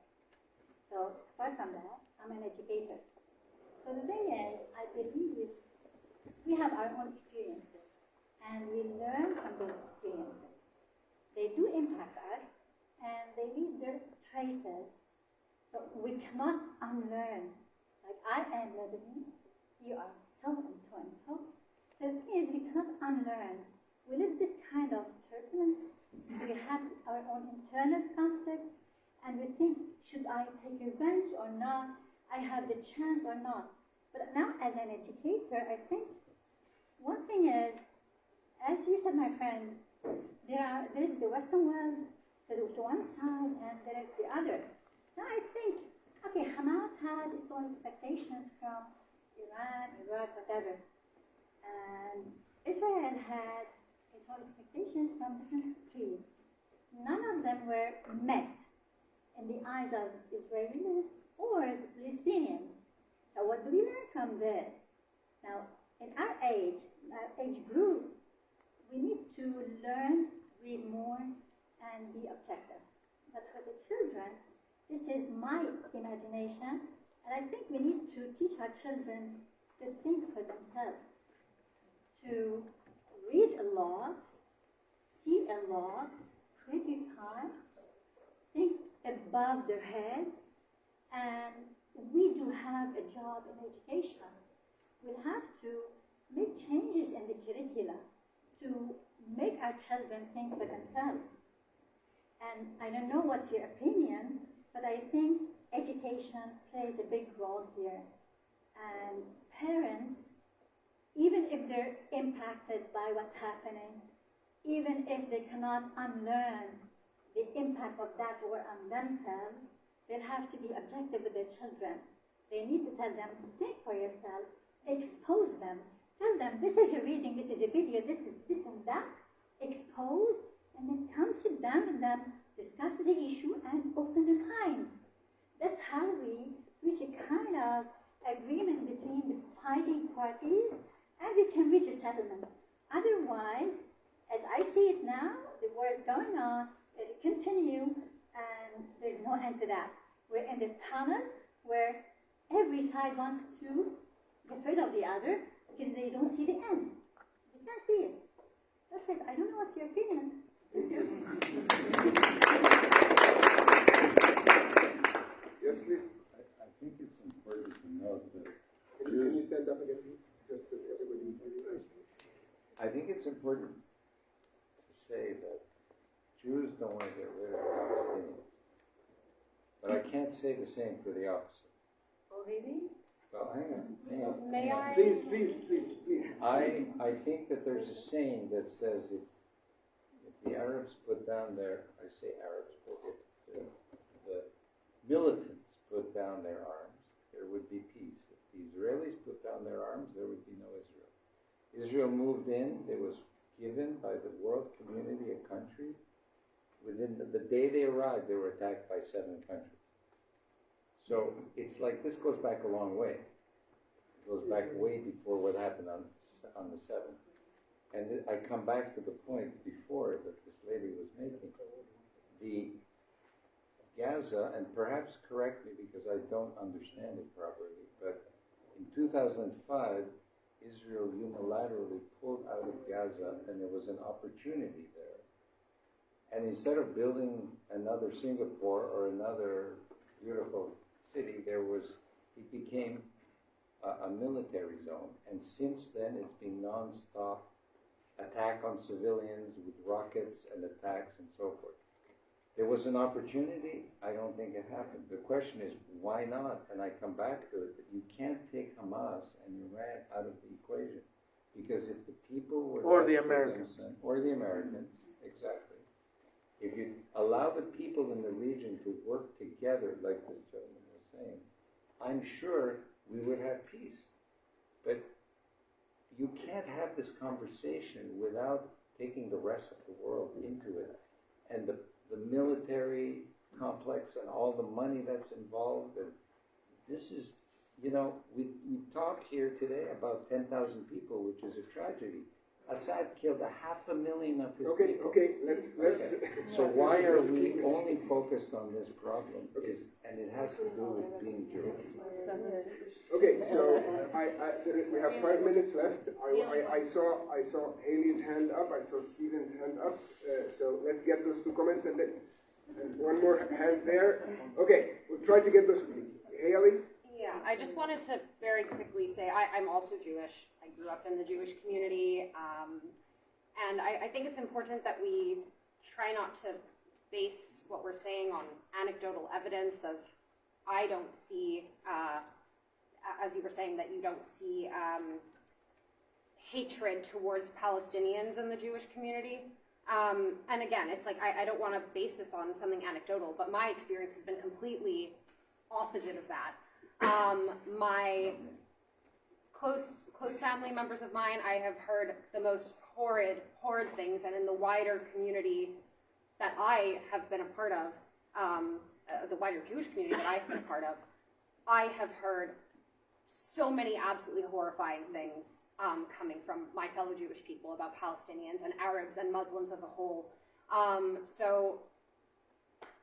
So, apart from that, I'm an educator. So the thing is, I believe we have our own experiences, and we learn from those experiences. They do impact us, and they leave their traces. So we cannot unlearn. Like, I am Lebanese, you are so and so and so. So the thing is, we cannot unlearn. We live this kind of turbulence. We have our own internal conflicts, and we think, should I take revenge or not? I have the chance or not? But now, as an educator, I think one thing is, as you said, my friend, there is the Western world to one side, and there is the other. Now I think, okay, Hamas had its own expectations from Iran, Iraq, whatever, and Israel had its own expectations from different countries. None of them were met in the eyes of Israelis or the Palestinians. So what do we learn from this? Now, in our age group, we need to learn, read more, and be objective. But for the children, this is my imagination, and I think we need to teach our children to think for themselves, to read a lot, see a lot, criticize, think above their heads, and we do have a job in education. We'll have to make changes in the curricula to make our children think for themselves. And I don't know what's your opinion, but I think education plays a big role here. And parents, even if they're impacted by what's happening, even if they cannot unlearn the impact of that war on themselves, they'll have to be objective with their children. They need to tell them, think for yourself, expose them, tell them, this is a reading, this is a video, this is this and that, expose, and then come sit down with them, discuss the issue, and open their minds. That's how we reach a kind of agreement between the fighting parties, and we can reach a settlement. Otherwise, as I see it now, the war is going on, it will continue, and there's no end to that. We're in the tunnel where every side wants to get rid of the other because they don't see the end. They can't see it. That's it. I don't know what's your opinion. Yes, please. I think it's important to note that Can you stand up again, please? Just so everybody can. I think it's important to say that Jews don't want to get rid of Palestinians. But I can't say the same for the opposite. Oh, really? Well, hang on. May I? Please. I think that there's a saying that says if the Arabs put down their, I say Arabs, but if the militants put down their arms, there would be peace. If the Israelis put down their arms, there would be no Israel. Israel moved in, there was given by the world community, a country, within the day they arrived, they were attacked by 7 countries. So it's like, this goes back a long way. It goes back way before what happened on the 7th. And I come back to the point before that this lady was making. The Gaza, and perhaps correct me because I don't understand it properly, but in 2005, Israel unilaterally pulled out of Gaza, and there was an opportunity there. And instead of building another Singapore or another beautiful city, it became a military zone. And since then, it's been non-stop attack on civilians with rockets and attacks and so forth. There was an opportunity. I don't think it happened. The question is, why not? And I come back to it, that you can't take Hamas and Iran out of the equation. Because if the people were... Or the Americans. Or the Americans, exactly. If you allow the people in the region to work together, like this gentleman was saying, I'm sure we would have peace. But you can't have this conversation without taking the rest of the world into it. And the military complex and all the money that's involved. And this is, we talk here today about 10,000 people, which is a tragedy. Assad killed 500,000 of his people. Let's So why are we only focused on this problem? And it has to do with being Jewish. Okay, so we have 5 minutes left. I saw Hailey's hand up. I saw Stephen's hand up. So let's get those 2 comments and then one more hand there. Okay, we'll try to get those. Hailey? Yeah, I just wanted to very quickly say I'm also Jewish. I grew up in the Jewish community. And I think it's important that we try not to base what we're saying on anecdotal evidence of, I don't see, as you were saying, that you don't see hatred towards Palestinians in the Jewish community. And again, it's like, I don't want to base this on something anecdotal, but my experience has been completely opposite of that. My close family members of mine, I have heard the most horrid things, and in the wider community that I have been a part of, the wider Jewish community that I've been a part of, I have heard so many absolutely horrifying things coming from my fellow Jewish people about Palestinians and Arabs and Muslims as a whole. So,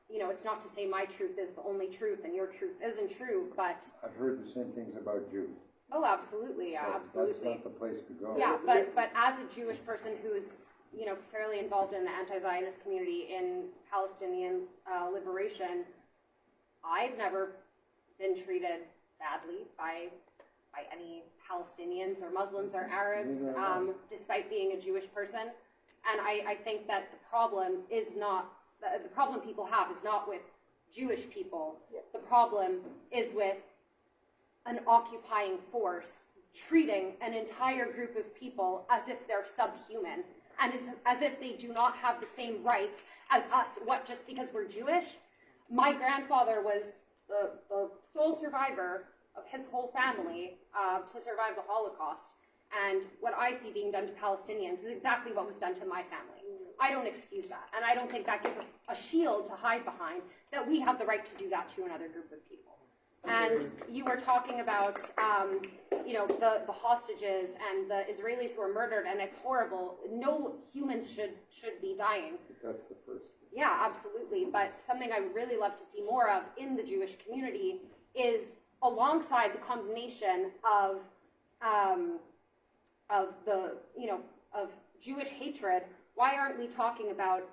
it's not to say my truth is the only truth and your truth isn't true, but... I've heard the same things about Jews. Oh, absolutely, yeah, So absolutely. that's not the place to go. Yeah, but as a Jewish person who's, fairly involved in the anti-Zionist community in Palestinian liberation, I've never been treated badly by any Palestinians or Muslims or Arabs, despite being a Jewish person. And I think that the problem is not, the problem people have is not with Jewish people. The problem is with an occupying force treating an entire group of people as if they're subhuman and as if they do not have the same rights as us. What, just because we're Jewish? My grandfather was the sole survivor of his whole family to survive the Holocaust. And what I see being done to Palestinians is exactly what was done to my family. I don't excuse that. And I don't think that gives us a shield to hide behind, that we have the right to do that to another group of people. And you were talking about, the hostages and the Israelis who were murdered, and it's horrible. No humans should be dying. That's the first. Yeah, absolutely. But something I would really love to see more of in the Jewish community is, alongside the condemnation of Jewish hatred, why aren't we talking about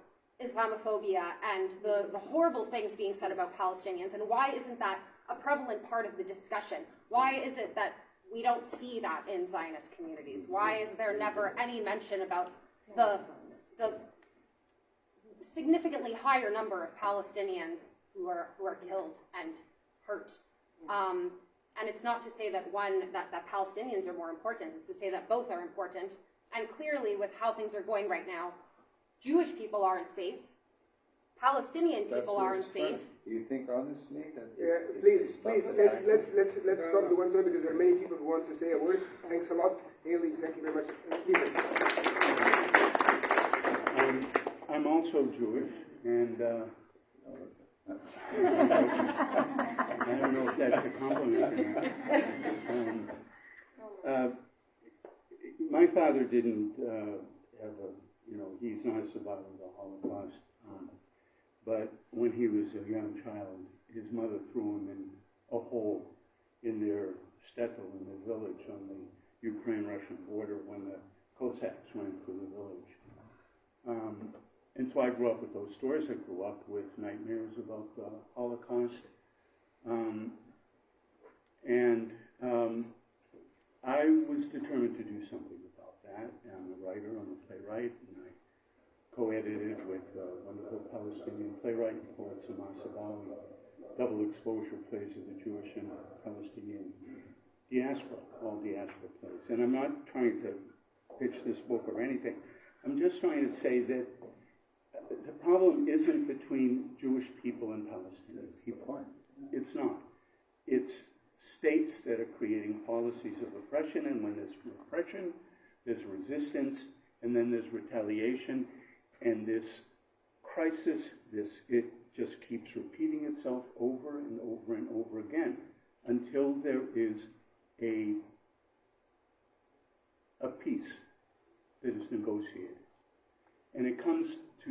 Islamophobia and the horrible things being said about Palestinians, and why isn't that a prevalent part of the discussion? Why is it that we don't see that in Zionist communities? Why is there never any mention about the significantly higher number of Palestinians who are killed and hurt? And it's not to say that that Palestinians are more important, it's to say that both are important. And clearly, with how things are going right now, Jewish people aren't safe, Palestinian people aren't safe. Do you think honestly that? Please, let's stop the one time because there are many people who want to say a word. Thanks a lot, Hailey. Thank you very much, Stephen. I'm also Jewish, and I don't know if that's a compliment or not. My father didn't have a, he's not a survivor of the Holocaust, but when he was a young child, his mother threw him in a hole in their shtetl, in the village on the Ukraine-Russian border when the Cossacks went through the village. And so I grew up with those stories. I grew up with nightmares about the Holocaust. I was determined to do something about that. I'm a writer, I'm a playwright, and I co-edited with wonderful Palestinian playwright and poet Samas Abawi, double exposure plays of the Jewish and Palestinian diaspora, all diaspora plays. And I'm not trying to pitch this book or anything. I'm just trying to say that the problem isn't between Jewish people and Palestinian people. It's not. It's states that are creating policies of oppression, and when there's repression, there's resistance, and then there's retaliation, and this crisis, it just keeps repeating itself over and over and over again until there is a peace that is negotiated. And it comes to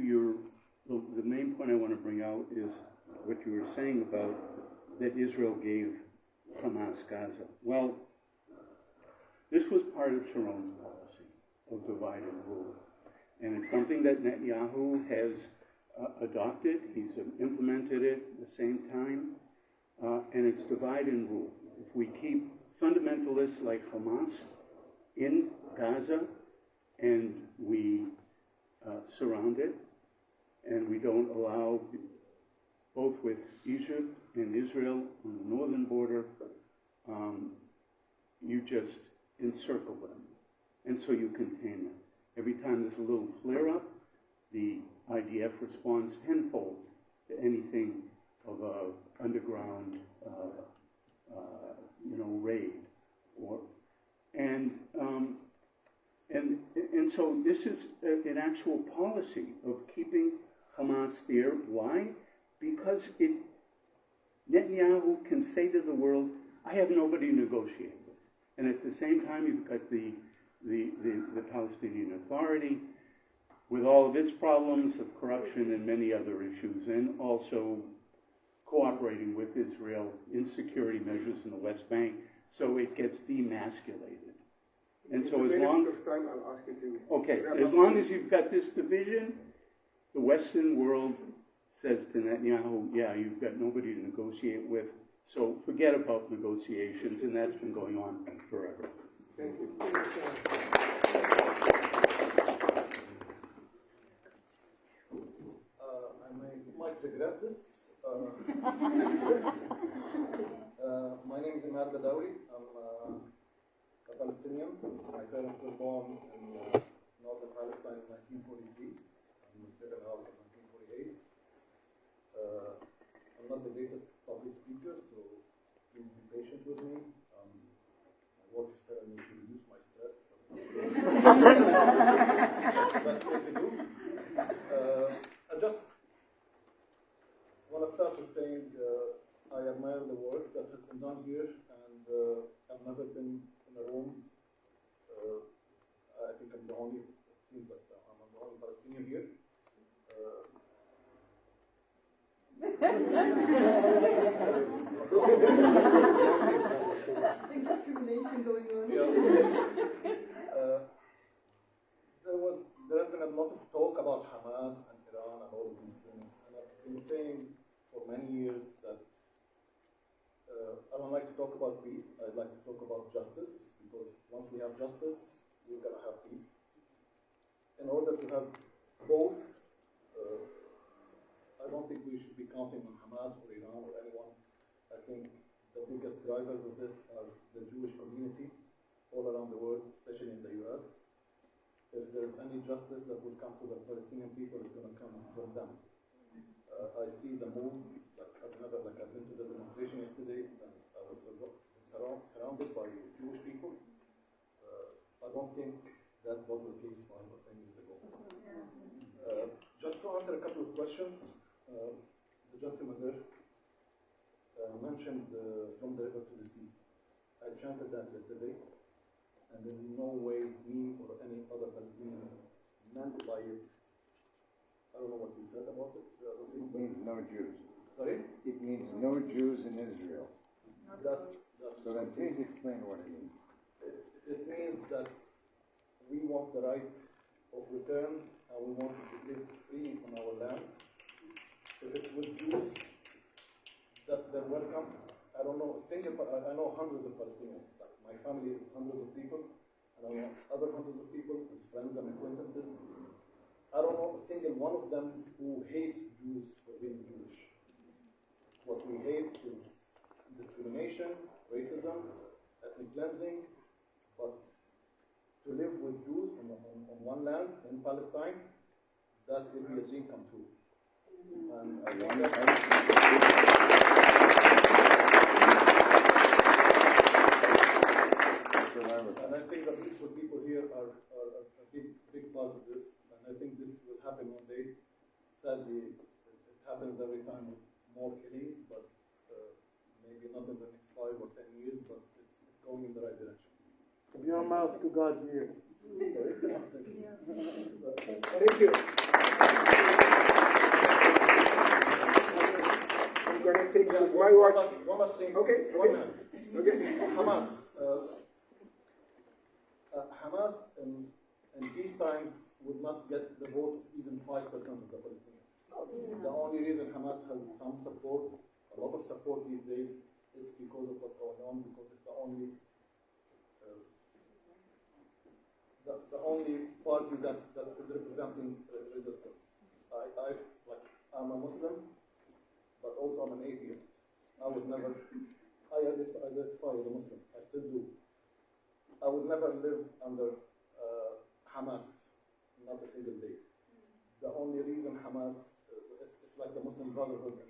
the main point I want to bring out is what you were saying about that Israel gave Hamas Gaza. Well, this was part of Sharon's policy of divide and rule. And it's something that Netanyahu has adopted. He's implemented it at the same time. And it's divide and rule. If we keep fundamentalists like Hamas in Gaza and we surround it, and we don't allow, both with Egypt and Israel on the northern border, you just encircle them. And so you contain them. Every time there's a little flare-up, the IDF responds tenfold to anything of a underground, raid. And so this is an actual policy of keeping Hamas there. Why? Because Netanyahu can say to the world, I have nobody to negotiate with. And at the same time, you've got the Palestinian Authority with all of its problems of corruption and many other issues, and also cooperating with Israel in security measures in the West Bank, so it gets demasculated. And so as long as you've got this division, the Western world says to Netanyahu, yeah, you've got nobody to negotiate with, so forget about negotiations, and that's been going on forever. Thank you. I might regret this. My name is Ehab Badawi. I'm a Palestinian. My parents were born in northern Palestine in 1943. I'm taken out in 1948. I'm not the greatest public speaker, so please be patient with me. My work is telling me to reduce my stress. Best way to do. I just want to start with saying I admire the work that has been done here, and I've never been in a room. I think I'm the only, it seems like I'm the only Palestinian here. Big discrimination going on. Yeah. There has been a lot of talk about Hamas and Iran and all of these things, and I've been saying for many years that I don't like to talk about peace. I'd like to talk about justice, because once we have justice, we're going to have peace. In order to have both, I don't think we should be counting on Hamas or Iran or anyone. I think the biggest drivers of this are the Jewish community all around the world, especially in the US. If there's any justice that will come to the Palestinian people, it's going to come from them. I see the move, I've been to the demonstration yesterday, and I was surrounded by Jewish people. I don't think that was the case 5 or 10 years ago. Just to answer a couple of questions, the gentleman there mentioned from the river to the sea. I chanted that yesterday, and in no way me or any other Palestinian meant by it. I don't know what you said about it. It means no Jews. Sorry? It means no Jews in Israel. That's so then please explain what it means. It means that we want the right of return, and we want to live free on our land. If it's with Jews, that they're welcome. I don't know, I know hundreds of Palestinians. Like my family is hundreds of people, and I know other hundreds of people, his friends and acquaintances. I don't know a single one of them who hates Jews for being Jewish. What we hate is discrimination, racism, ethnic cleansing, but to live with Jews on one land in Palestine, that will be a dream come true. And I think and I think that peaceful people here are a big part of this, and I think this will happen one day. Sadly, it happens every time with more killings, but maybe not in the next 5 or 10 years, but it's going in the right direction. From your mouth to God's ears. Sorry? Thank you. I'm going to take my watch. One last thing. Okay. Hamas. Hamas in peace times would not get the vote of even 5% of the Palestinians. The only reason Hamas has some support, a lot of support these days, is because of what's going on, because it's the only party that is representing resistance. I'm a Muslim, but also I'm an atheist. I identify as a Muslim. I still do. I would never live under Hamas, not a single day. The only reason Hamas, it's like the Muslim Brotherhood in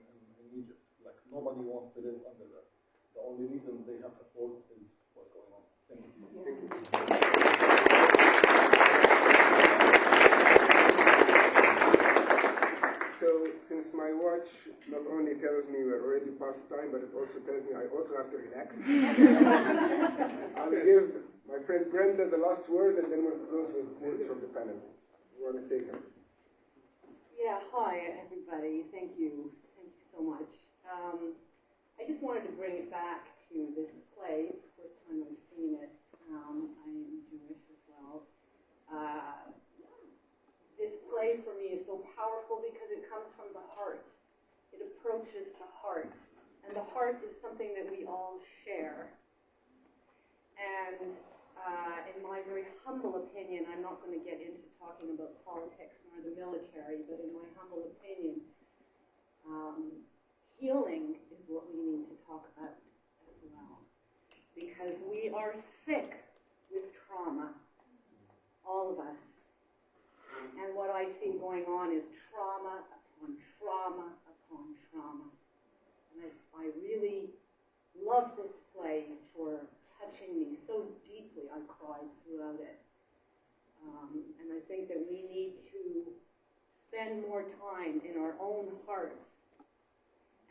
Egypt. Like nobody wants to live under that. The only reason they have support is what's going on. Thank you. So, since my watch not only tells me we're already past time, but it also tells me I also have to relax, I'll give my friend Brenda the last word, and then we'll close with words from the panel. You want to say something? Yeah, hi everybody. Thank you so much. I just wanted to bring it back to this play. It's the first time I've seen it. I am Jewish as well. This play for me is so powerful because it comes from the heart. It approaches the heart. And the heart is something that we all share. And in my very humble opinion, I'm not going to get into talking about politics nor the military, but in my humble opinion, healing is what we need to talk about as well. Because we are sick with trauma, all of us. And what I see going on is trauma upon trauma upon trauma. And I really love this play for touching me so deeply. I cried throughout it. And I think that we need to spend more time in our own hearts.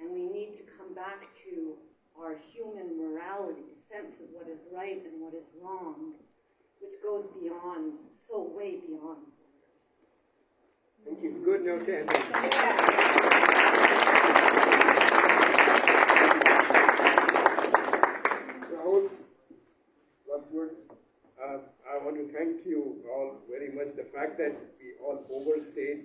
And we need to come back to our human morality, a sense of what is right and what is wrong, which goes beyond, so way beyond. Thank you. Good note to end. Rahul, last words. I want to thank you all very much. The fact that we all overstayed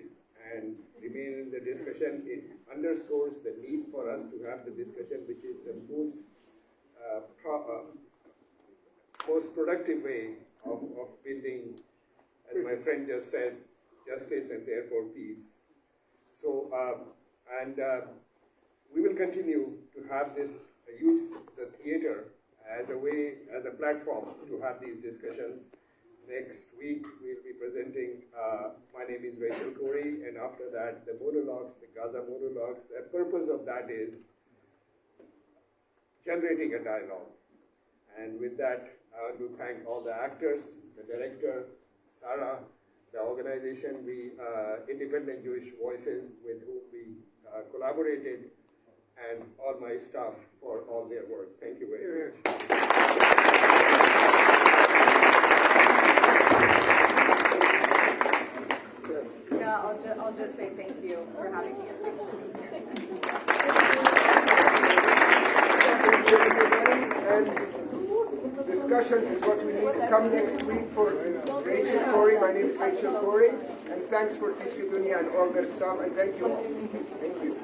and remain in the discussion, it underscores the need for us to have the discussion, which is the most productive way of building, as my friend just said, justice and therefore peace. So, we will continue to have this, use the theater as a way, as a platform to have these discussions. Next week, we'll be presenting, my name is Rachel Corey, and after that, the monologues, the Gaza monologues. The purpose of that is generating a dialogue. And with that, I want to thank all the actors, the director, Sarah, the organization, Independent Jewish Voices, with whom we collaborated, and all my staff for all their work. Thank you very much. Yeah, I'll just say thank you for having me. And discussion is what we need. Come next week for Rachel Corey. My name is Rachel Corey. And thanks for Teesri Duniya and all their staff. And thank you all. Thank you.